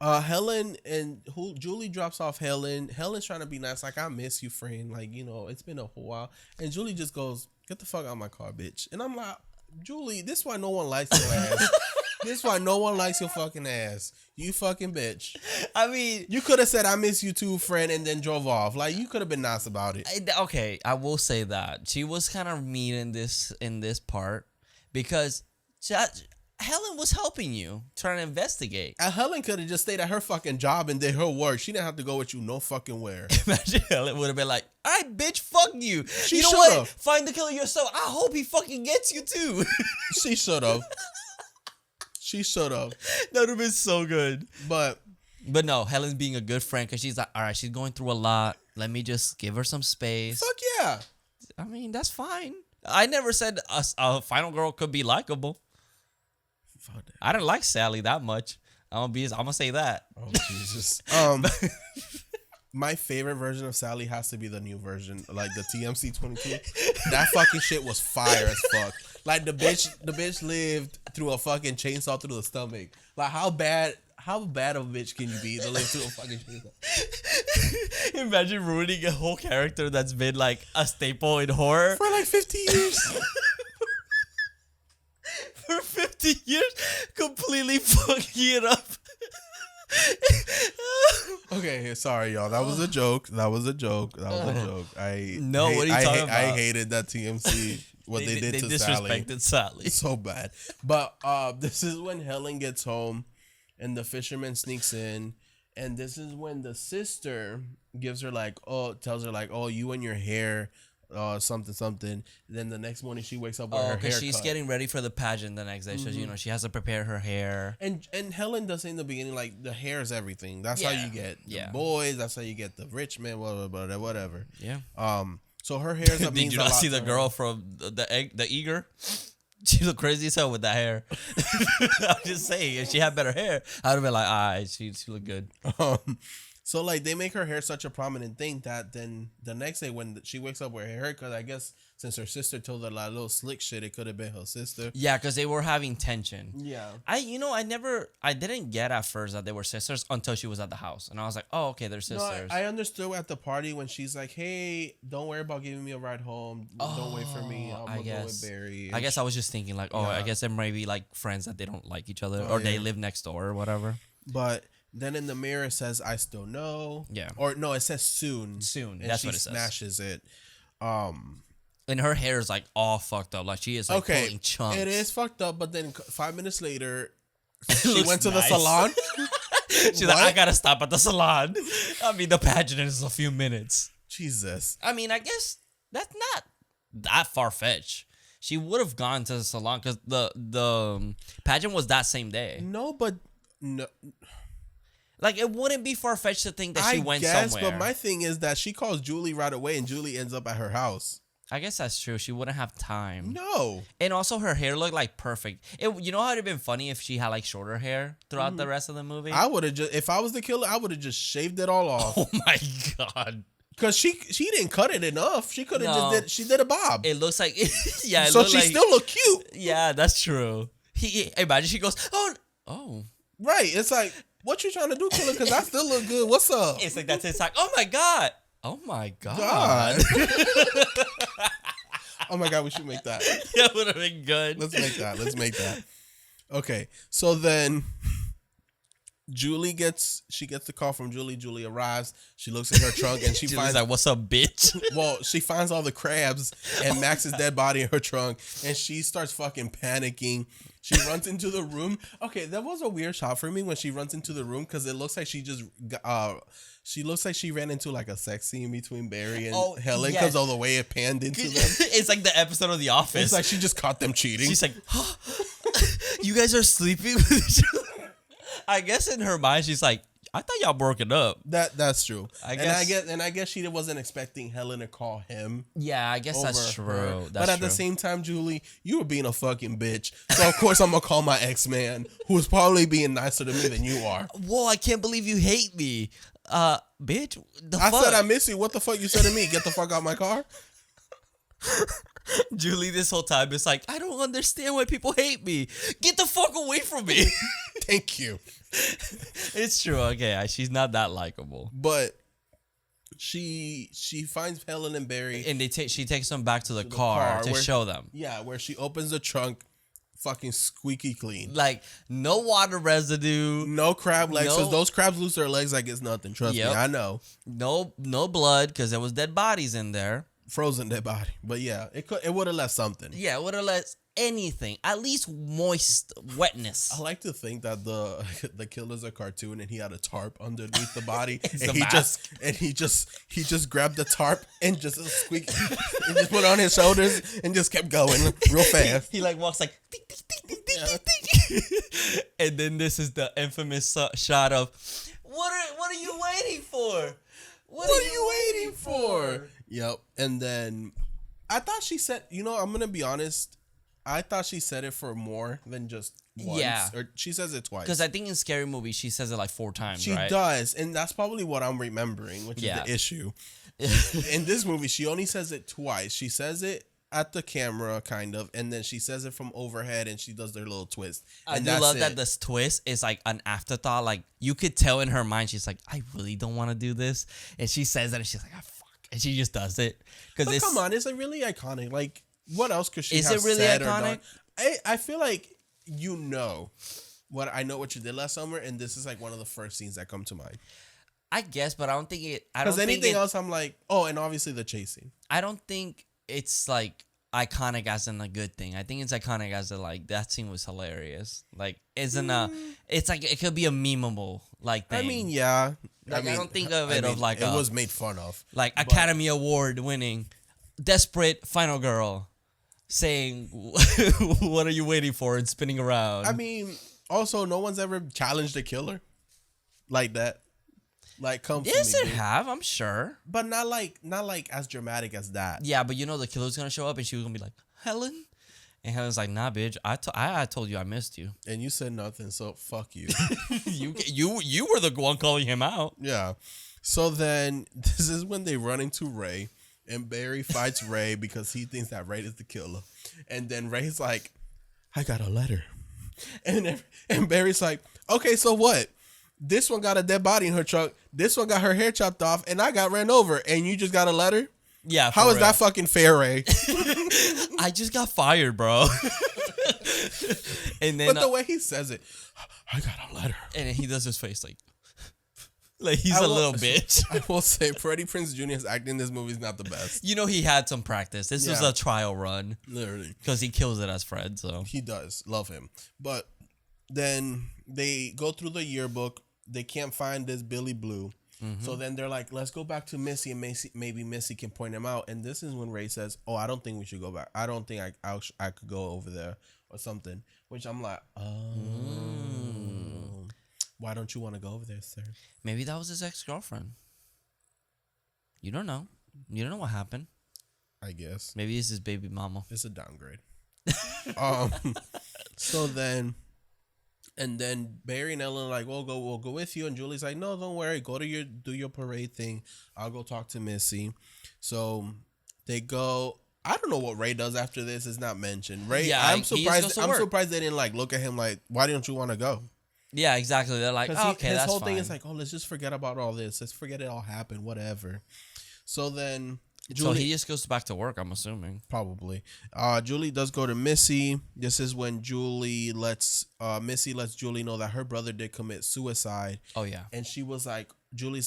Helen and Julie drops off Helen. Helen's trying to be nice, like, "I miss you, friend. Like, it's been a whole while." And Julie just goes, "Get the fuck out of my car, bitch." And I'm like, Julie, this is why no one likes your ass. This is why no one likes your fucking ass. You fucking bitch. I mean, you could have said, "I miss you too, friend," and then drove off. Like, you could have been nice about it. Okay, I will say that she was kind of mean in this part because Helen was helping you trying to investigate. And Helen could have just stayed at her fucking job and did her work. She didn't have to go with you no fucking where. Imagine Helen would have been like, "All right, bitch, fuck you. She know what? Find the killer yourself. I hope he fucking gets you too." She should have. She should have. That would have been so good. But no, Helen's being a good friend because she's like, "All right, she's going through a lot. Let me just give her some space." Fuck yeah. I mean, that's fine. I never said a final girl could be likable. I didn't like Sally that much. I'm gonna say that. Oh Jesus. My favorite version of Sally has to be the new version, like the TMC 22. That fucking shit was fire as fuck. Like the bitch lived through a fucking chainsaw through the stomach. Like how bad of a bitch can you be to live through a fucking chainsaw? Imagine ruining a whole character that's been like a staple in horror for like 50 years. For 50 years, completely fucking it up. Okay, sorry y'all. That was a joke. What are you talking about? I hated that TMC. What they did to disrespected Sally so bad. But this is when Helen gets home and the fisherman sneaks in, and this is when the sister gives her tells her oh, you and your hair something. Then the next morning she wakes up with her hair she's cut. getting ready for the pageant the next day, so she has to prepare her hair. And Helen does say in the beginning like the hair is everything. That's how you get the boys. That's how you get the rich men. Whatever. Yeah. So her hair is. Did you not see the girl from the Eager? She looked crazy as hell with that hair. I'm just saying, if she had better hair, I'd have been like, all right, she looked good. So like they make her hair such a prominent thing that then the next day when she wakes up with her haircut, I guess since her sister told her like little slick shit, it could have been her sister. Yeah, because they were having tension. Yeah. I didn't get at first that they were sisters until she was at the house, and I was like, oh, okay, they're sisters. No, I understood at the party when she's like, hey, don't worry about giving me a ride home. Don't wait for me. I'm gonna go with Barry. I guess I was just thinking like, oh, yeah. I guess there might be like friends that they don't like each other or they live next door or whatever. But then in the mirror it says, I still know. Yeah. Or no, it says soon. Soon. And that's she what it says. Smashes it. And her hair is like all fucked up. Like she is like pulling chunks. It is fucked up, but then 5 minutes later, she went to the salon. She's like, I gotta stop at the salon. I mean, the pageant is a few minutes. Jesus. I mean, I guess that's not that far-fetched. She would have gone to the salon because the pageant was that same day. No, but no. Like, it wouldn't be far-fetched to think that she went somewhere. But my thing is that she calls Julie right away, and Julie ends up at her house. I guess that's true. She wouldn't have time. No. And also, her hair looked like perfect. You know how it'd have been funny if she had like shorter hair throughout the rest of the movie? I would have just, if I was the killer, I would have just shaved it all off. Oh my God. Because she didn't cut it enough. She could have she did a bob. It looks like, yeah. So she still looked cute. Yeah, that's true. Imagine she goes, oh. Right. It's like, what you trying to do, killer? Because I still look good. What's up? It's like, that's it's like, oh my God. Oh my God. Oh my God, we should make that. That would have been good. Let's make that. Okay. So then Julie gets the call from Julie. Julie arrives. She looks in her trunk and she finds like, what's up, bitch? Well, she finds all the crabs and Max's dead body in her trunk, and she starts fucking panicking. She runs into the room. Okay, that was a weird shot for me when she runs into the room because it looks like she just she looks like she ran into like a sex scene between Barry and Helen because of the way it panned into them. It's like the episode of The Office. It's like she just caught them cheating. She's like, you guys are sleeping with each other? I guess in her mind, she's like, I thought y'all broken up. That's true. I guess she wasn't expecting Helen to call him. Yeah, I guess that's true. But at the same time, Julie, you were being a fucking bitch. So of course I'm gonna call my ex-man, who's probably being nicer to me than you are. Whoa, I can't believe you hate me. Bitch, I said I miss you. What the fuck you said to me? Get the fuck out my car. Julie, this whole time, is like, I don't understand why people hate me. Get the fuck away from me. Thank you. It's true. Okay, she's not that likable. But she finds Helen and Barry, and she takes them back to the car to show them. Yeah, where she opens the trunk, fucking squeaky clean. Like, no water residue, no crab legs. Because those crabs lose their legs like it's nothing. Trust me, I know. No blood because there was dead bodies in there. Frozen dead body. But yeah, it would have left something. Yeah, it would have left anything, at least moist wetness. I like to think that the killer's a cartoon and he had a tarp underneath the body and he just grabbed the tarp and just squeaked and just put it on his shoulders and just kept going real fast. He like walks like ding, ding, ding, ding, ding, ding. And then this is the infamous shot of what are you waiting for? What are you waiting for? Yep. And then I thought she said, I'm gonna be honest, I thought she said it for more than just once. Yeah. Or she says it twice. Because I think in Scary Movie, she says it like 4 times, She does. And that's probably what I'm remembering, which is the issue. In this movie, she only says it twice. She says it at the camera, kind of, and then she says it from overhead, and she does their little twist. And I do love that this twist is like an afterthought. Like, you could tell in her mind, she's like, I really don't want to do this. And she says that, and she's like, fuck. And she just does it. But come on, it's like really iconic. Like, what else could she have said? Is it really iconic? I feel like I know what you did last summer, and this is like one of the first scenes that come to mind. I guess, but I don't think it. Because anything else, I'm like, and obviously the chasing. I don't think it's like iconic as in a good thing. I think it's iconic as in like that scene was hilarious. Like, it's like it could be a memeable like thing. I mean, yeah. Like, I don't think of it of like it was made fun of. Like Academy Award winning, desperate final girl saying, "What are you waiting for?" and spinning around. I mean, also no one's ever challenged a killer like that. Like, come yes, for me, it have, I'm sure, but not like as dramatic as that. Yeah, but the killer's gonna show up and she was gonna be like, Helen, and Helen's like, nah, bitch, I told you I missed you, and you said nothing, so fuck you. you were the one calling him out. Yeah. So then this is when they run into Ray, and Barry fights Ray because he thinks that Ray is the killer, and then Ray's like, I got a letter, and Barry's like, okay, so what? This one got a dead body in her truck. This one got her hair chopped off, and I got ran over. And you just got a letter? Yeah. How is that fucking fair, Ray? I just got fired, bro. And then, but the way he says it, I got a letter. And then he does his face like he's a little bitch. I will say, Freddie Prinze Jr.'s acting in this movie is not the best. He had some practice. This was a trial run, literally, because he kills it as Fred. So he does love him, but then they go through the yearbook. They can't find this Billy Blue. Mm-hmm. So then they're like, let's go back to Missy, and maybe Missy can point him out. And this is when Ray says, oh, I don't think we should go back. I don't think I could go over there or something. Which I'm like, oh. Why don't you want to go over there, sir? Maybe that was his ex-girlfriend. You don't know. You don't know what happened. I guess. Maybe it's his baby mama. It's a downgrade. So then, and then Barry and Ellen are like, we'll go with you. And Julie's like, no, don't worry. Do your parade thing. I'll go talk to Missy. So they go. I don't know what Ray does after this. It's not mentioned. Ray, Yeah, I'm he just surprised. goes to I'm work. surprised they didn't like look at him like, why don't you want to go? Yeah, exactly. They're like, oh, okay, his that's whole fine. thing is like, oh, let's just forget about all this. Let's forget it all happened. Whatever. So then, so he just goes back to work, I'm assuming. probably. Julie does go to Missy. This is when Missy lets Julie know that her brother did commit suicide. Oh, yeah. And Julie's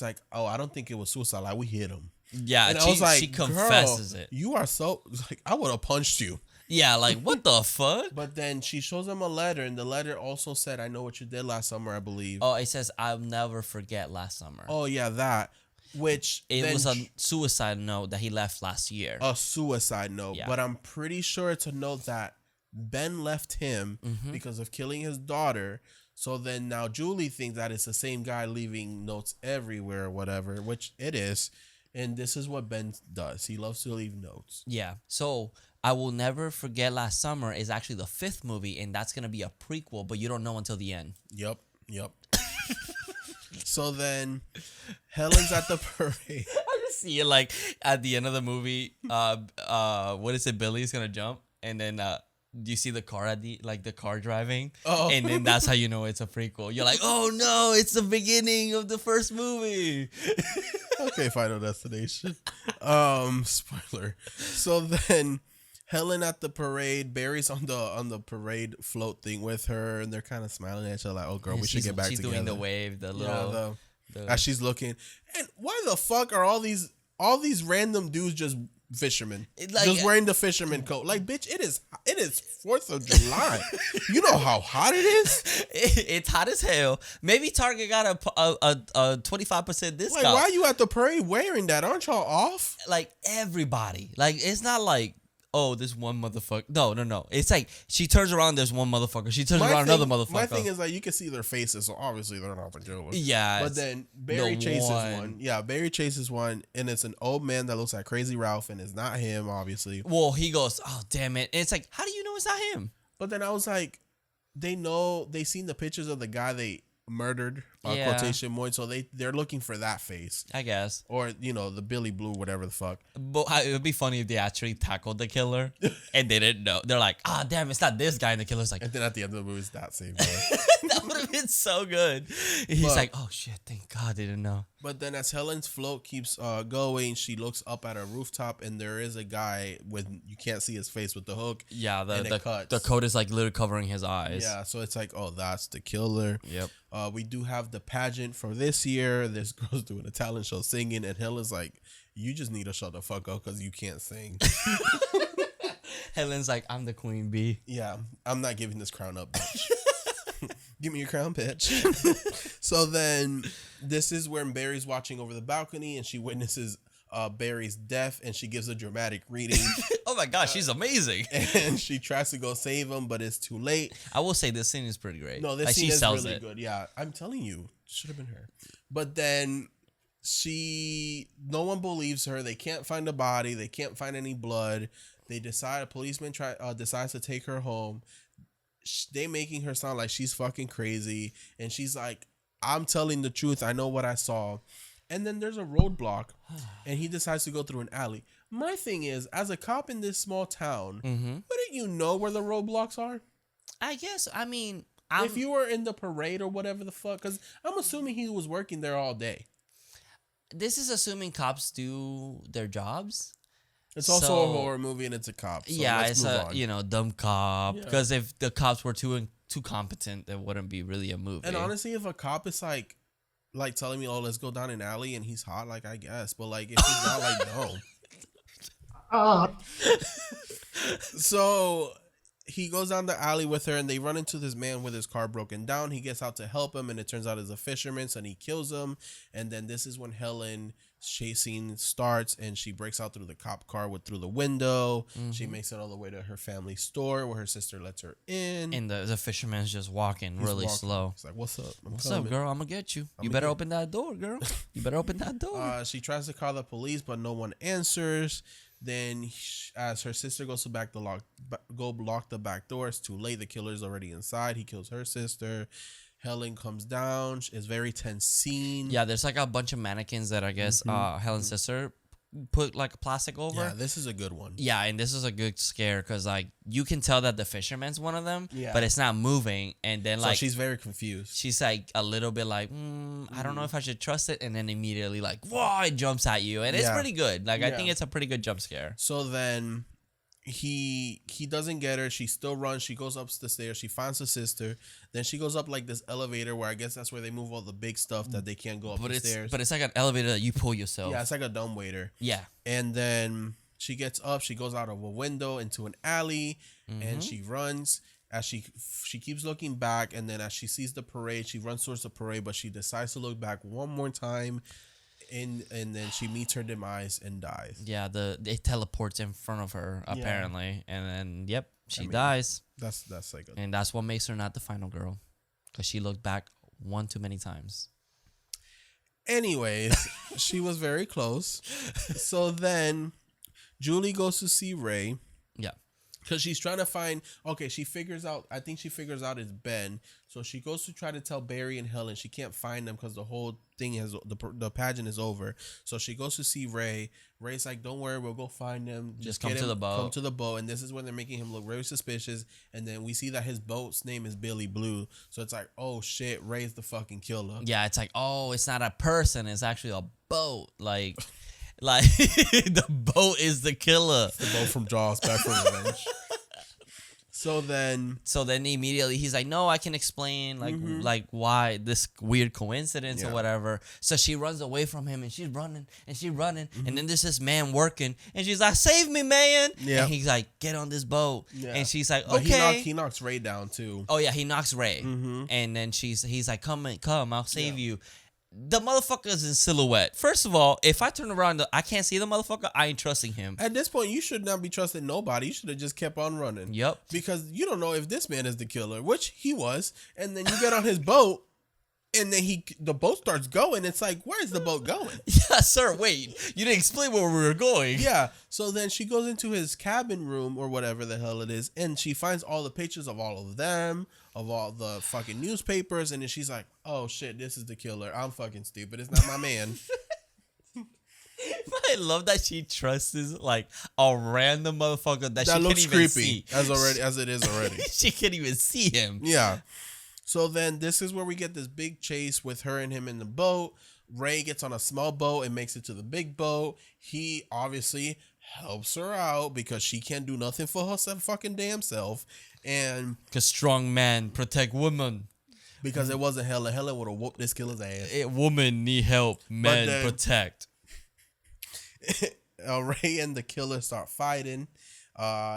like, oh, I don't think it was suicide. Like, we hit him. Yeah, And I was like, she confesses girl, it. You are so, like, I would have punched you. Yeah, like, what the fuck? But then she shows him a letter, and the letter also said, I know what you did last summer, I believe. Oh, it says, I'll never forget last summer. Oh, yeah, that. Which It was a suicide note that he left last year. a suicide note, Yeah. but I'm pretty sure it's a note that Ben left him because of killing his daughter. So then now Julie thinks that it's the same guy leaving notes everywhere or whatever, which it is. And this is what Ben does. He loves to leave notes. Yeah. So I Will Never Forget Last Summer is actually the 5th movie, and that's going to be a prequel, but you don't know until the end. Yep. So then Helen's at the parade. I just see it like at the end of the movie, what is it, Billy's going to jump, and then you see the car at the car driving, and then that's how you know it's a prequel. You're like, oh no, it's the beginning of the first movie. Okay, Final Destination. Spoiler. So then Helen at the parade, Barry's on the parade float thing with her, and they're kind of smiling at each other like, oh girl, we should get back she's together. She's doing the wave, the little as she's looking. And why the fuck are all these random dudes just fishermen? Just wearing the fisherman coat. Like, bitch, it is 4th of July. You know how hot it is? It's hot as hell. Maybe Target got a 25% discount. Like, why are you at the parade wearing that? Aren't y'all off? Like, everybody. Like, it's not like, oh, this one motherfucker. No. It's like she turns around, there's one motherfucker. She turns around, another motherfucker. My thing is, like, you can see their faces, so obviously they're not the killer. Yeah. But then Barry chases one. Yeah, Barry chases one, and it's an old man that looks like Crazy Ralph, and it's not him, obviously. Well, he goes, oh, damn it. And it's like, how do you know it's not him? But then I was like, they seen the pictures of the guy they murdered, quotation point, so they're looking for that face, I guess. or the Billy Blue, whatever the fuck. But it would be funny if they actually tackled the killer and they didn't know. They're like, ah, damn, it's not this guy, and the killer's like, And then at the end of the movie, it's that same guy. that would have been so good. He's like, oh shit, thank God they didn't know. But then as Helen's float keeps going, she looks up at a rooftop, and there is a guy with, you can't see his face with the hook. Yeah, and it cuts. the coat is like literally covering his eyes. Yeah, so it's like, oh, that's the killer. Yep. We do have the pageant for this year. This girl's doing a talent show singing, and Helen's like, you just need to shut the fuck up because you can't sing. Helen's like, I'm the queen bee. Yeah, I'm not giving this crown up, bitch. Give me your crown, bitch. So then this is where Barry's watching over the balcony, and she witnesses Barry's death, and she gives a dramatic reading. Oh my gosh, she's amazing. And she tries to go save him, but it's too late. I will say this scene is pretty great. No, this like, scene she is sells really it. good. Yeah, I'm telling you, should have been her. But then no one believes her. They can't find a body. They can't find any blood. They decide, a policeman decides to take her home. They making her sound like she's fucking crazy. And she's like, I'm telling the truth. I know what I saw. And then there's a roadblock, and he decides to go through an alley. My thing is, as a cop in this small town, wouldn't you know where the roadblocks are? I guess, I mean, if you were in the parade or whatever the fuck, because I'm assuming he was working there all day. This is assuming cops do their jobs. It's also a horror movie, and it's a cop. So yeah, let's it's move on. dumb cop. Yeah. Because if the cops were too competent, it wouldn't be really a movie. And honestly, if a cop is like telling me, oh, let's go down an alley, and he's hot, like, I guess. But like, if he's not, like, no. So he goes down the alley with her, and they run into this man with his car broken down. He gets out to help him, and it turns out he's a fisherman, so he kills him. And then this is when Helen chase scene starts, and she breaks out through the cop car through the window. She makes it all the way to her family store where her sister lets her in. And the fisherman's just walking really slow. He's like, "What's up? What's up, girl? I'm gonna get you. You better open that door, girl. You better open that door." She tries to call the police, but no one answers. Then, as her sister goes to lock the back door, it's too late. The killer's already inside. He kills her sister. Helen comes down. It's very tense scene. Yeah, there's like a bunch of mannequins that I guess Helen's sister put like plastic over. Yeah, this is a good one. Yeah, and this is a good scare because like you can tell that the fisherman's one of them, but it's not moving. And then so she's very confused. She's like a little bit like, I don't know if I should trust it. And then immediately like, whoa, it jumps at you. And it's pretty good. Like I think it's a pretty good jump scare. So then he doesn't get her. She still runs. She goes up the stairs. She finds her sister. Then she goes up like this elevator where I guess that's where they move all the big stuff that they can't go up the stairs. But it's like an elevator that you pull yourself. Yeah, it's like a dumbwaiter. Yeah. And then she gets up. She goes out of a window into an alley, and she runs. As she keeps looking back, and then as she sees the parade, she runs towards the parade, but she decides to look back one more time. And then she meets her demise and dies. Yeah, it teleports in front of her apparently, and then she dies. That's like, and that's what makes her not the final girl, because she looked back one too many times. Anyways, she was very close. So then Julie goes to see Ray. Yeah. Because she's trying to find, she figures out it's Ben. So she goes to try to tell Barry and Helen. She can't find them because the whole thing the pageant is over. So she goes to see Ray. Ray's like, don't worry, we'll go find them. Just come to the boat. Come to the boat. And this is when they're making him look very suspicious. And then we see that his boat's name is Billy Blue. So it's like, oh shit, Ray's the fucking killer. Yeah, it's like, oh, it's not a person. It's actually a boat. Like... Like the boat is the killer. It's the boat from Jaws, Back for Revenge. So then immediately he's like, no, I can explain like why this weird coincidence or whatever. So she runs away from him and she's running and then there's this man working and she's like, save me, man. And he's like, get on this boat. And she's like, okay. He knocks Ray down too. Oh yeah, he knocks Ray. And then he's like, come, I'll save you. The motherfucker's in silhouette. First of all, if I turn around, I can't see the motherfucker. I ain't trusting him. At this point, you should not be trusting nobody. You should have just kept on running. Yep. Because you don't know if this man is the killer, which he was. And then you get on his boat, and then the boat starts going. It's like, where is the boat going? Yeah, sir. Wait, you didn't explain where we were going. Yeah. So then she goes into his cabin room or whatever the hell it is, and she finds all the pictures of all of them, of all the fucking newspapers, and then she's like, oh shit, this is the killer. I'm fucking stupid. It's not my man. I love that she trusts like a random motherfucker that she looks can't even creepy see. as it is already. She can't even see him. Yeah. So then this is where we get this big chase with her and him in the boat. Ray gets on a small boat and makes it to the big boat. He obviously helps her out because she can't do nothing for herself fucking damn self. And because strong man protect women. Because it wasn't Helen. Helen would have whooped this killer's ass. Women need help. Men protect. Ray and the killer start fighting.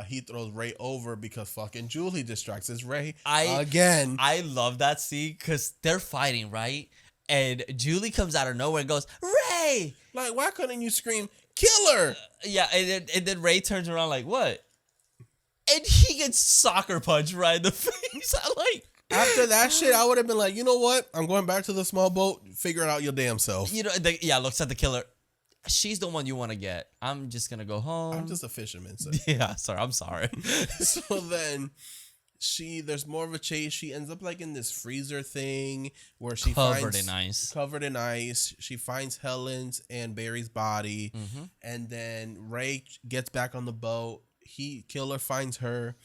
He throws Ray over because fucking Julie distracts Ray again. I love that scene because they're fighting, right? And Julie comes out of nowhere and goes, Ray! Like, why couldn't you scream, killer? Yeah, and then Ray turns around like, what? And he gets soccer punched right in the face. I'm like... After that shit, I would have been like, you know what? I'm going back to the small boat. Figure it out your damn self. You know, looks at the killer. She's the one you want to get. I'm just going to go home. I'm just a fisherman. So. Yeah, I'm sorry. So then there's more of a chase. She ends up like in this freezer thing where she covered in ice. She finds Helen's and Barry's body. And then Ray gets back on the boat. Killer finds her.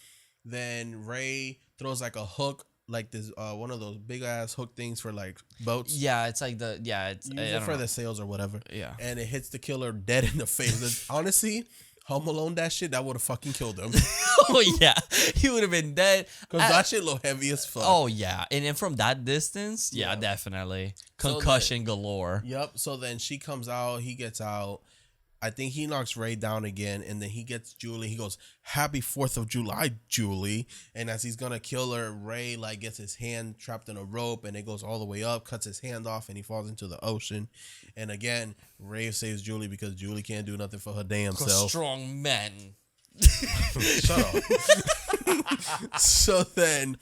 Then Ray throws like a hook, like this one of those big ass hook things for like boats. Yeah, it's like it's for the sails or whatever. Yeah. And it hits the killer dead in the face. Honestly, Home Alone that shit, that would have fucking killed him. Oh yeah. He would have been dead. Because that shit look heavy as fuck. Oh yeah. And then from that distance, yeah. Definitely. Concussion galore. Yep. So then she comes out, he gets out. I think he knocks Ray down again, and then he gets Julie. He goes, "Happy 4th of July, Julie!" And as he's gonna kill her, Ray like gets his hand trapped in a rope, and it goes all the way up, cuts his hand off, and he falls into the ocean. And again, Ray saves Julie because Julie can't do nothing for her damn self. Strong men. Shut up. So then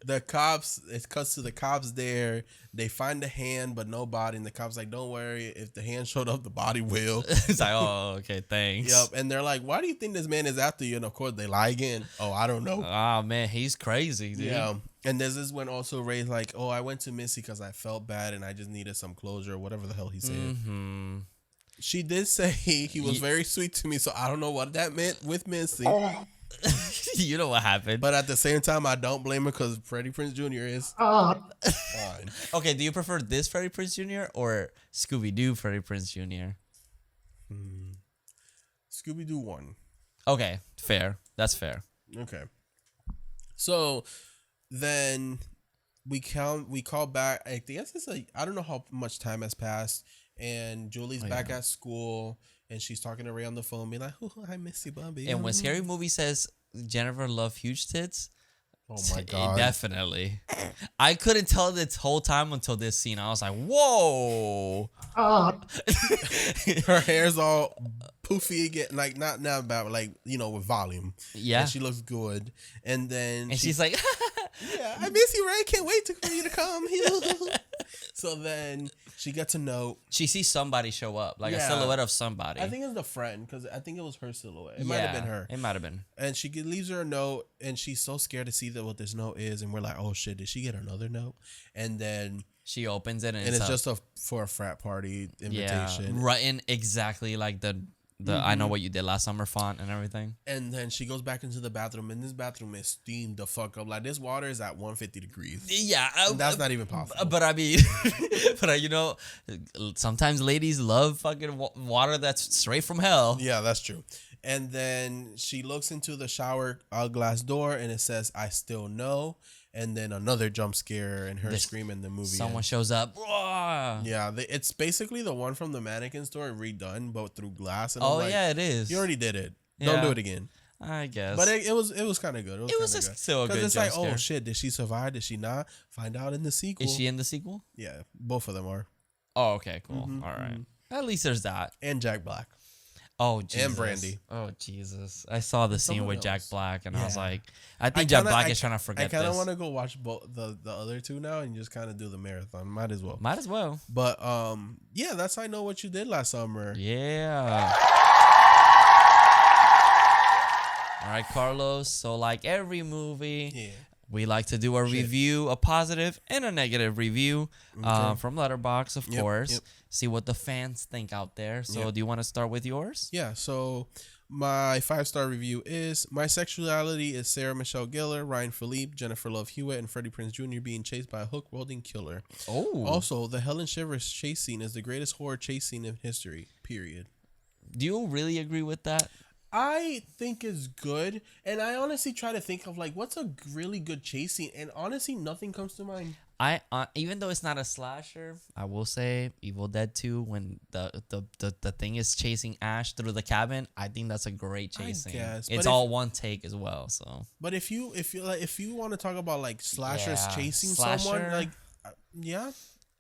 the cops, it cuts to the cops there. They find the hand, but no body. And the cops like, don't worry. If the hand showed up, the body will. It's like, oh, okay, thanks. Yep. And they're like, why do you think this man is after you? And of course, they lie again. Oh, I don't know. Oh, man, he's crazy, dude. Yeah. And this is when also Ray's like, oh, I went to Missy because I felt bad and I just needed some closure, whatever the hell he said. Mm-hmm. She did say he was very sweet to me, so I don't know what that meant with Missy. You know what happened. But at the same time, I don't blame her because Freddie Prinze Jr. is fine. Okay, do you prefer this Freddie Prinze Jr. or Scooby-Doo Freddie Prinze Jr.? Scooby-Doo 1. Okay, fair. That's fair. Okay. So then we call back. I guess it's I don't know how much time has passed, and Julie's back at school, and she's talking to Ray on the phone, being like, "Oh, I miss you, Bobby." And when Scary Movie says Jennifer loved huge tits, oh my god, definitely. I couldn't tell this whole time until this scene. I was like, whoa. Her hair's all poofy again, like not bad, but like with volume. Yeah, and she looks good, and then she's like, "Yeah, I miss you, Ray. Can't wait for you to come." So then she gets a note. She sees somebody show up, like a silhouette of somebody. I think it's the friend, because I think it was her silhouette. It might have been her. It might have been. And she leaves her a note, and she's so scared to see what this note is. And we're like, oh shit, did she get another note? And then she opens it, and it's just for a frat party invitation. Yeah, written exactly like the I know what you did last summer font and everything. And then she goes back into the bathroom, and this bathroom is steamed the fuck up. Like, this water is at 150 degrees. Yeah. That's not even possible. But I mean, sometimes ladies love fucking water that's straight from hell. Yeah, that's true. And then she looks into the shower glass door, and it says, "I still know." And then another jump scare and her screaming the movie. Someone shows up. Yeah, it's basically the one from the mannequin store redone, but through glass. And yeah, it is. You already did it. Yeah. Don't do it again. I guess. But it was kind of good. It was still a good Because it's jump like, scare. oh shit, did she survive? Did she not? Find out in the sequel. Is she in the sequel? Yeah, both of them are. Oh, okay, cool. All right. At least there's that. And Jack Black. Oh, Jesus. And Brandy. Oh, Jesus. I saw the scene with Jack Black, and I was like, I think I Jack Black is trying to forget this. I kind of want to go watch both the other two now and just kind of do the marathon. Might as well. Might as well. But yeah, that's I Know What You Did Last Summer. Yeah. All right, Carlos. So like every movie, we like to do a review, a positive and a negative review from Letterboxd, of course. Yep. See what the fans think out there. So do you want to start with yours? Yeah, so my 5-star review is: my sexuality is Sarah Michelle Gellar, Ryan Philippe, Jennifer Love Hewitt, and Freddie Prinze Jr. being chased by a hook-wielding killer. Oh. Also, the Helen Shivers chase scene is the greatest horror chase scene in history, period. Do you really agree with that? I think it's good, and I honestly try to think of like what's a really good chase scene, and honestly nothing comes to mind. I even though it's not a slasher, I will say Evil Dead 2 when the thing is chasing Ash through the cabin. I think that's a great chase scene. It's all one take as well. So, but if you want to talk about like slashers chasing someone, like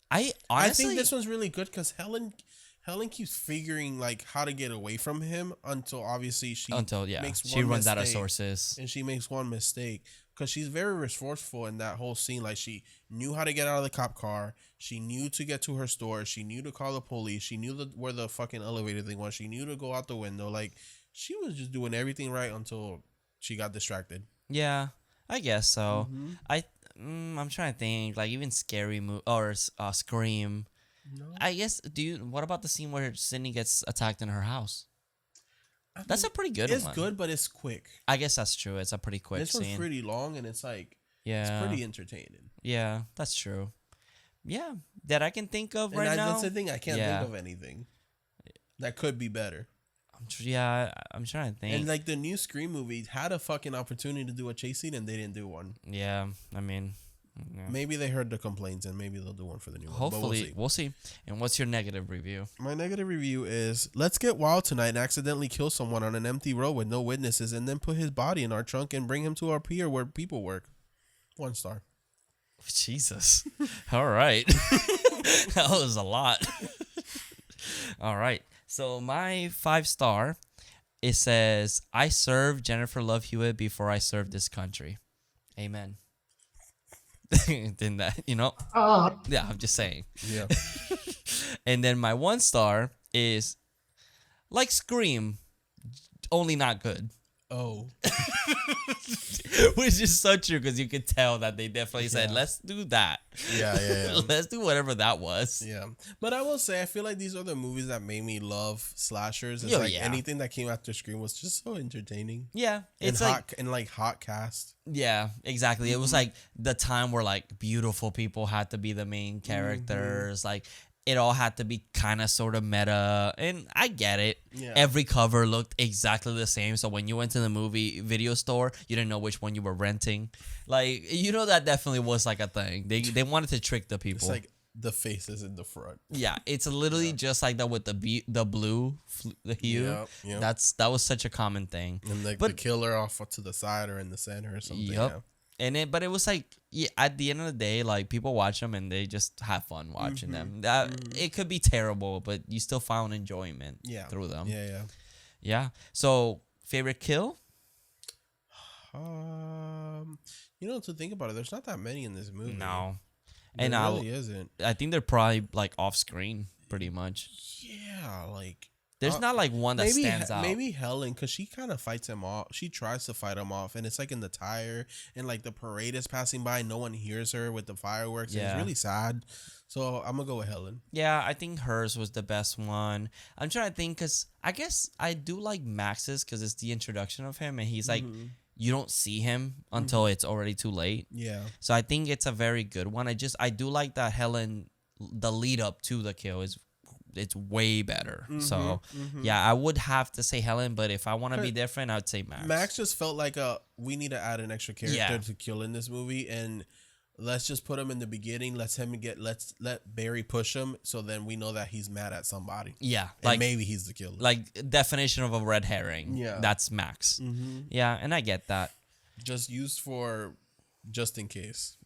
I honestly think this one's really good because Helen keeps figuring like how to get away from him until obviously she runs out of sources and she makes one mistake. Because she's very resourceful in that whole scene. Like, she knew how to get out of the cop car. She knew to get to her store. She knew to call the police. She knew where the fucking elevator thing was. She knew to go out the window. Like, she was just doing everything right until she got distracted. Yeah, I guess so. Mm-hmm. I'm trying to think. Like, even Scary or Scream. No. I guess, what about the scene where Sydney gets attacked in her house? That's a pretty good one. It's good, but it's quick. I guess that's true. It's a pretty quick scene. This one's pretty long, and it's like, it's pretty entertaining. Yeah, that's true. Yeah, that I can think of right now. That's the thing. I can't think of anything that could be better. I'm trying to think. And like the new Scream movie had a fucking opportunity to do a chase scene, and they didn't do one. Yeah, I mean, Yeah. Maybe they heard the complaints and maybe they'll do one for the new one. Hopefully, we'll see. And what's your negative review? My negative review is, let's get wild tonight and accidentally kill someone on an empty road with no witnesses and then put his body in our trunk and bring him to our pier where people work. 1 star. Jesus. All right. That was a lot. All right. So my 5-star, it says, I served Jennifer Love Hewitt before I served this country. Amen. Didn't that, Yeah, I'm just saying. Yeah. And then my 1 star is like Scream, only not good. Oh. Which is so true because you could tell that they definitely said, let's do that. Yeah. Let's do whatever that was. Yeah. But I will say, I feel like these are the movies that made me love slashers. It's anything that came after Scream was just so entertaining. Yeah. It's hot cast. Yeah, exactly. It was like the time where like beautiful people had to be the main characters. Like it all had to be kind of sort of meta. And I get it. Yeah. Every cover looked exactly the same. So when you went to the movie video store, you didn't know which one you were renting. Like, that definitely was like a thing. They wanted to trick the people. It's like the faces in the front. Yeah, it's literally just like that with the blue, the hue. Yep. That was such a common thing. And like the killer off to the side or in the center or something. Yep. Yeah. But it was like, at the end of the day, like people watch them and they just have fun watching them. It could be terrible, but you still found enjoyment through them. Yeah. So favorite kill? To think about it, there's not that many in this movie. No. There really isn't. I think they're probably like off screen pretty much. Yeah, like there's not like one that stands out. Maybe Helen, because she kind of fights him off. She tries to fight him off, and it's like in the tire, and like the parade is passing by. No one hears her with the fireworks. Yeah. And it's really sad. So I'm gonna go with Helen. Yeah, I think hers was the best one. I'm trying to think because I guess I do like Max's because it's the introduction of him, and he's like. You don't see him until it's already too late. Yeah. So I think it's a very good one. I do like that Helen, the lead up to the kill it's way better. So yeah, I would have to say Helen, but if I want to be different, I would say Max. Max just felt like we need to add an extra character to kill in this movie, and let's just put him in the beginning. Let's let Barry push him, so then we know that he's mad at somebody. Yeah, and maybe he's the killer. Like definition of a red herring. Yeah, that's Max. Yeah, and I get that. Just used for just in case,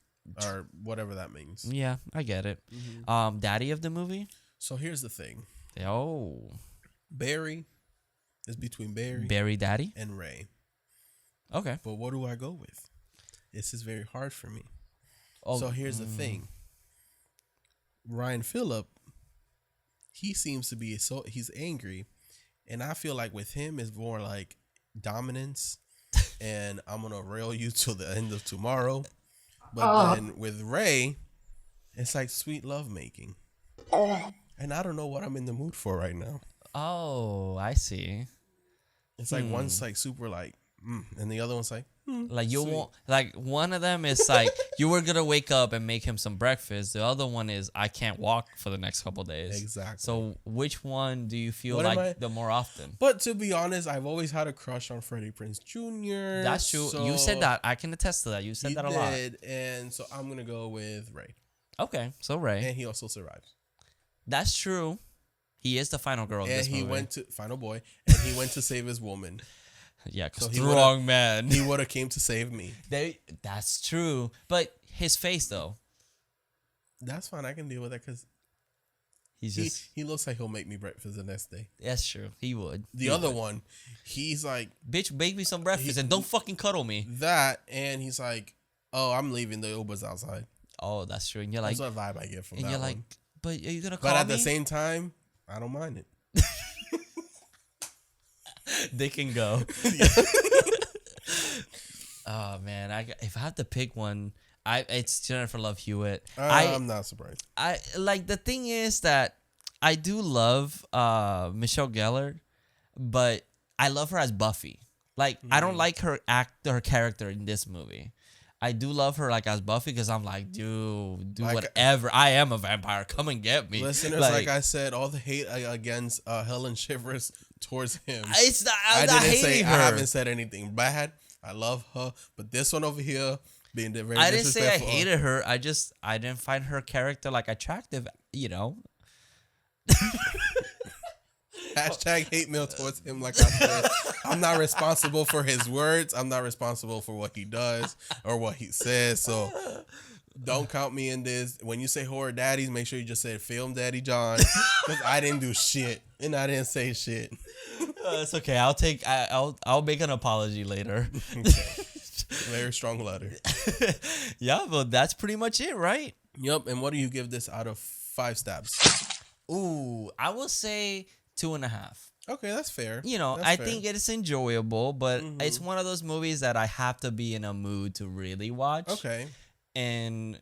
or whatever that means. Yeah, I get it. Daddy of the movie. So here's the thing. Oh, Barry is between Barry Daddy, and Ray. Okay, but what do I go with? This is very hard for me. So here's the thing. Ryan Phillip, he seems to be he's angry, and I feel like with him it's more like dominance, and I'm gonna rail you till the end of tomorrow. But then with Ray, it's like sweet love making, and I don't know what I'm in the mood for right now. Oh, I see. It's like one's like super like, and the other one's like. Like you won't like one of them is like you were gonna wake up and make him some breakfast. The other one is I can't walk for the next couple of days. Exactly. So which one do you feel the more often? But to be honest, I've always had a crush on Freddie Prinze Jr. That's true. So you said that. I can attest to that. You said that a lot. And so I'm gonna go with Ray. Okay, so Ray. And he also survives. That's true. He is the final girl of this movie. And he went to final boy, and he went to save his woman. Yeah, because strong man. He would have came to save me. That's true. But his face, though. That's fine. I can deal with that because he looks like he'll make me breakfast the next day. That's true. He would. The other one, he's like... Bitch, make me some breakfast and don't fucking cuddle me. That, and he's like, oh, I'm leaving. The Uber's outside. Oh, that's true. And you're like... That's what vibe I get from that one. And you're like, but are you going to call me? But at the same time, I don't mind it. They can go. Oh man, if I have to pick one, it's Jennifer Love Hewitt. I'm not surprised. I like the thing is that I do love Michelle Gellar, but I love her as Buffy. Like I don't like her character in this movie. I do love her like as Buffy because I'm like, dude, like, whatever. I am a vampire. Come and get me. Listeners, like I said, all the hate against Helen Shivers towards him. I'm not hating her. I haven't said anything bad. I love her, but this one over here, being very I didn't say I disrespectful. hated her. I didn't find her character like attractive. You know. Hashtag hate mail towards him. Like I said, I'm not responsible for his words. I'm not responsible for what he does or what he says. So don't count me in this. When you say horror daddies, make sure you just say film daddy John, because I didn't do shit and I didn't say shit. It's okay. I'll make an apology later. Very strong letter. Yeah, but that's pretty much it, right? Yep. And what do you give this out of 5 stabs? Ooh, I will say 2.5. Okay, that's fair. You know, That's I fair. think it's enjoyable, but it's one of those movies that I have to be in a mood to really watch. Okay. And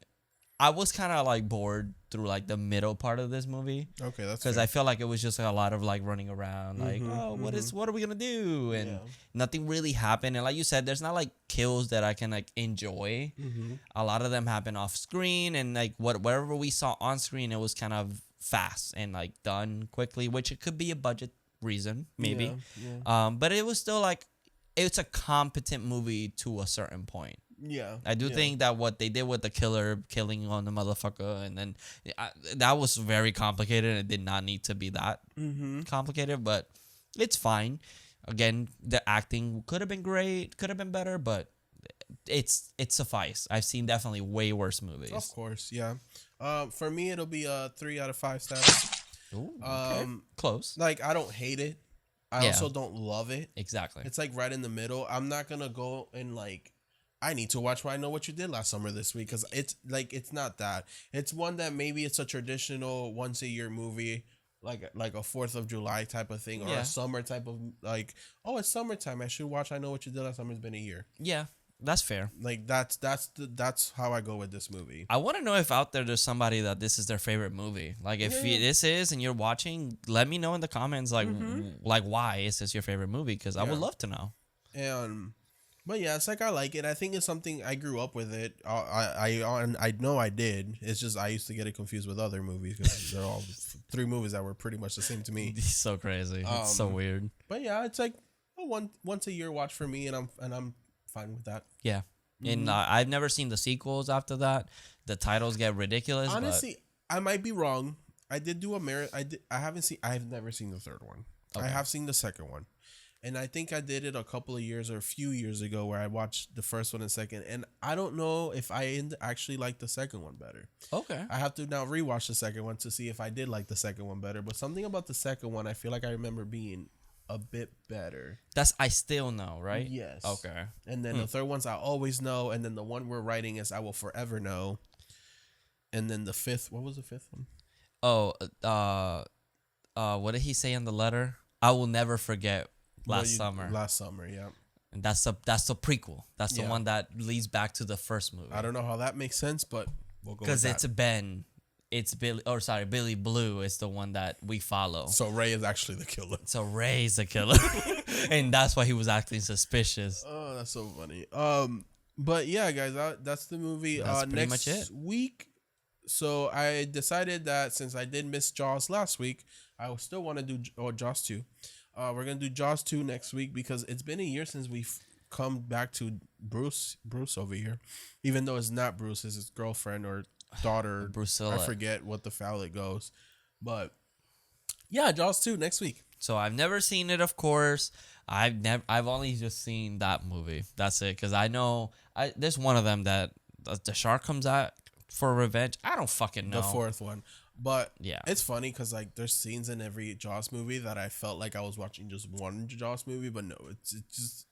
I was kind of like bored through like the middle part of this movie. Okay, that's Because fair. I felt like it was just like, a lot of like running around, like, what are we gonna do? And Yeah. nothing really happened. And like you said, there's not like kills that I can like enjoy. A lot of them happen off screen, and like whatever we saw on screen, it was kind of fast and like done quickly, which it could be a budget reason, maybe. Yeah. But it was still like, it's a competent movie to a certain point. Yeah. I do think that what they did with the killer killing on the motherfucker, and then that was very complicated, and it did not need to be that complicated, but it's fine. Again, the acting could have been great, could have been better, but it's suffice. I've seen definitely way worse movies. Of course, yeah. For me, it'll be a 3 out of 5 stars. Ooh, okay. Close. Like, I don't hate it. I also don't love it. Exactly. It's like right in the middle. I'm not gonna go and like, I need to watch I Know What You Did Last Summer this week, because it's like, it's not that. It's one that maybe it's a traditional once a year movie, like a 4th of July type of thing, or a summer type of like, oh, it's summertime, I should watch I Know What You Did Last Summer. It's been a year. Yeah, that's fair. Like that's how I go with this movie. I want to know if out there's somebody that this is their favorite movie. Like if this is and you're watching, let me know in the comments like like why is this your favorite movie? Because I would love to know. And but yeah, it's like I like it. I think it's something I grew up with it. I know I did. It's just I used to get it confused with other movies because they're all 3 movies that were pretty much the same to me. It's so crazy. It's so weird. But yeah, it's like a once a year watch for me, and I'm fine with that. Yeah. And I've never seen the sequels after that. The titles get ridiculous. Honestly, I might be wrong. I did do I've never seen the 3rd one. Okay. I have seen the 2nd one. And I think I did it a couple of years or a few years ago where I watched the 1st one and 2nd. And I don't know if I actually like the 2nd one better. Okay. I have to now rewatch the 2nd one to see if I did like the 2nd one better. But something about the 2nd one, I feel like I remember being a bit better. That's I Still Know, right? Yes. Okay. And then the 3rd one's I Always Know. And then the one we're writing is I Will Forever Know. And then the 5th, what was the 5th one? Oh, what did he say in the letter? I will never forget last summer. Last summer, yeah. And that's the prequel. That's the one that leads back to the first movie. I don't know how that makes sense, but we'll go with that. Because it's Ben. It's Billy Blue is the one that we follow. So Ray is actually the killer. So Ray's the killer. And that's why he was acting suspicious. Oh, that's so funny. But yeah, guys, that's the movie. That's pretty next much it. week. So I decided that since I did miss Jaws last week, I still want to do Jaws 2. We're going to do Jaws 2 next week because it's been a year since we've come back to Bruce over here. Even though it's not Bruce, it's his girlfriend or daughter. Brucilla. I forget what the foul it goes. But yeah, Jaws 2 next week. So I've never seen it, of course. I've only just seen that movie. That's it. Because I know there's one of them that the shark comes out for revenge. I don't fucking know. The 4th one. But yeah, it's funny because like there's scenes in every Jaws movie that I felt like I was watching just one Jaws movie, but no, it's just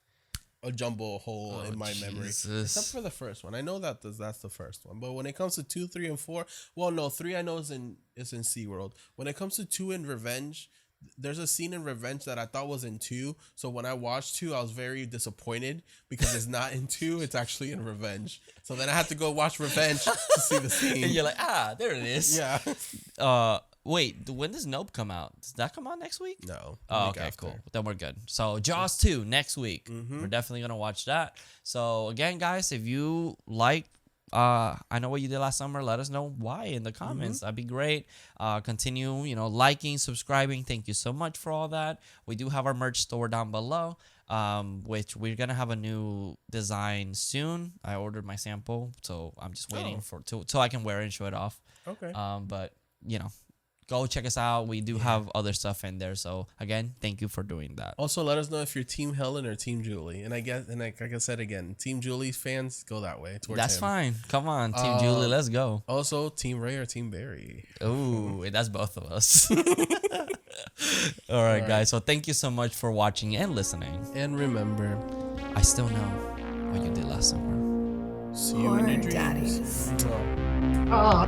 a jumble hole in my memory. Except for the 1st one. I know that's the 1st one. But when it comes to 2, 3, and 4, well, no, 3 I know is in SeaWorld. When it comes to 2 and Revenge, there's a scene in Revenge that I thought was in 2. So when I watched 2, I was very disappointed because it's not in 2. It's actually in Revenge. So then I had to go watch Revenge to see the scene. And you're like, there it is. Yeah. Wait, when does Nope come out? Does that come out next week? No. Oh, okay, cool. Then we're good. So Jaws 2 next week. We're definitely going to watch that. So again, guys, if you like I know what you did last summer. Let us know why in the comments. That'd be great. Continue, liking, subscribing. Thank you so much for all that. We do have our merch store down below, which we're gonna have a new design soon. I ordered my sample, so I'm just waiting so I can wear it and show it off. Okay. But go check us out. We do have other stuff in there. So again, thank you for doing that. Also, let us know if you're Team Helen or Team Julie. And like I said again, Team Julie's fans go that way. That's fine. Come on, Team Julie, let's go. Also, Team Ray or Team Barry. Ooh, that's both of us. All right, guys. So thank you so much for watching and listening. And remember, I still know what you did last summer. See you in your dreams. Oh.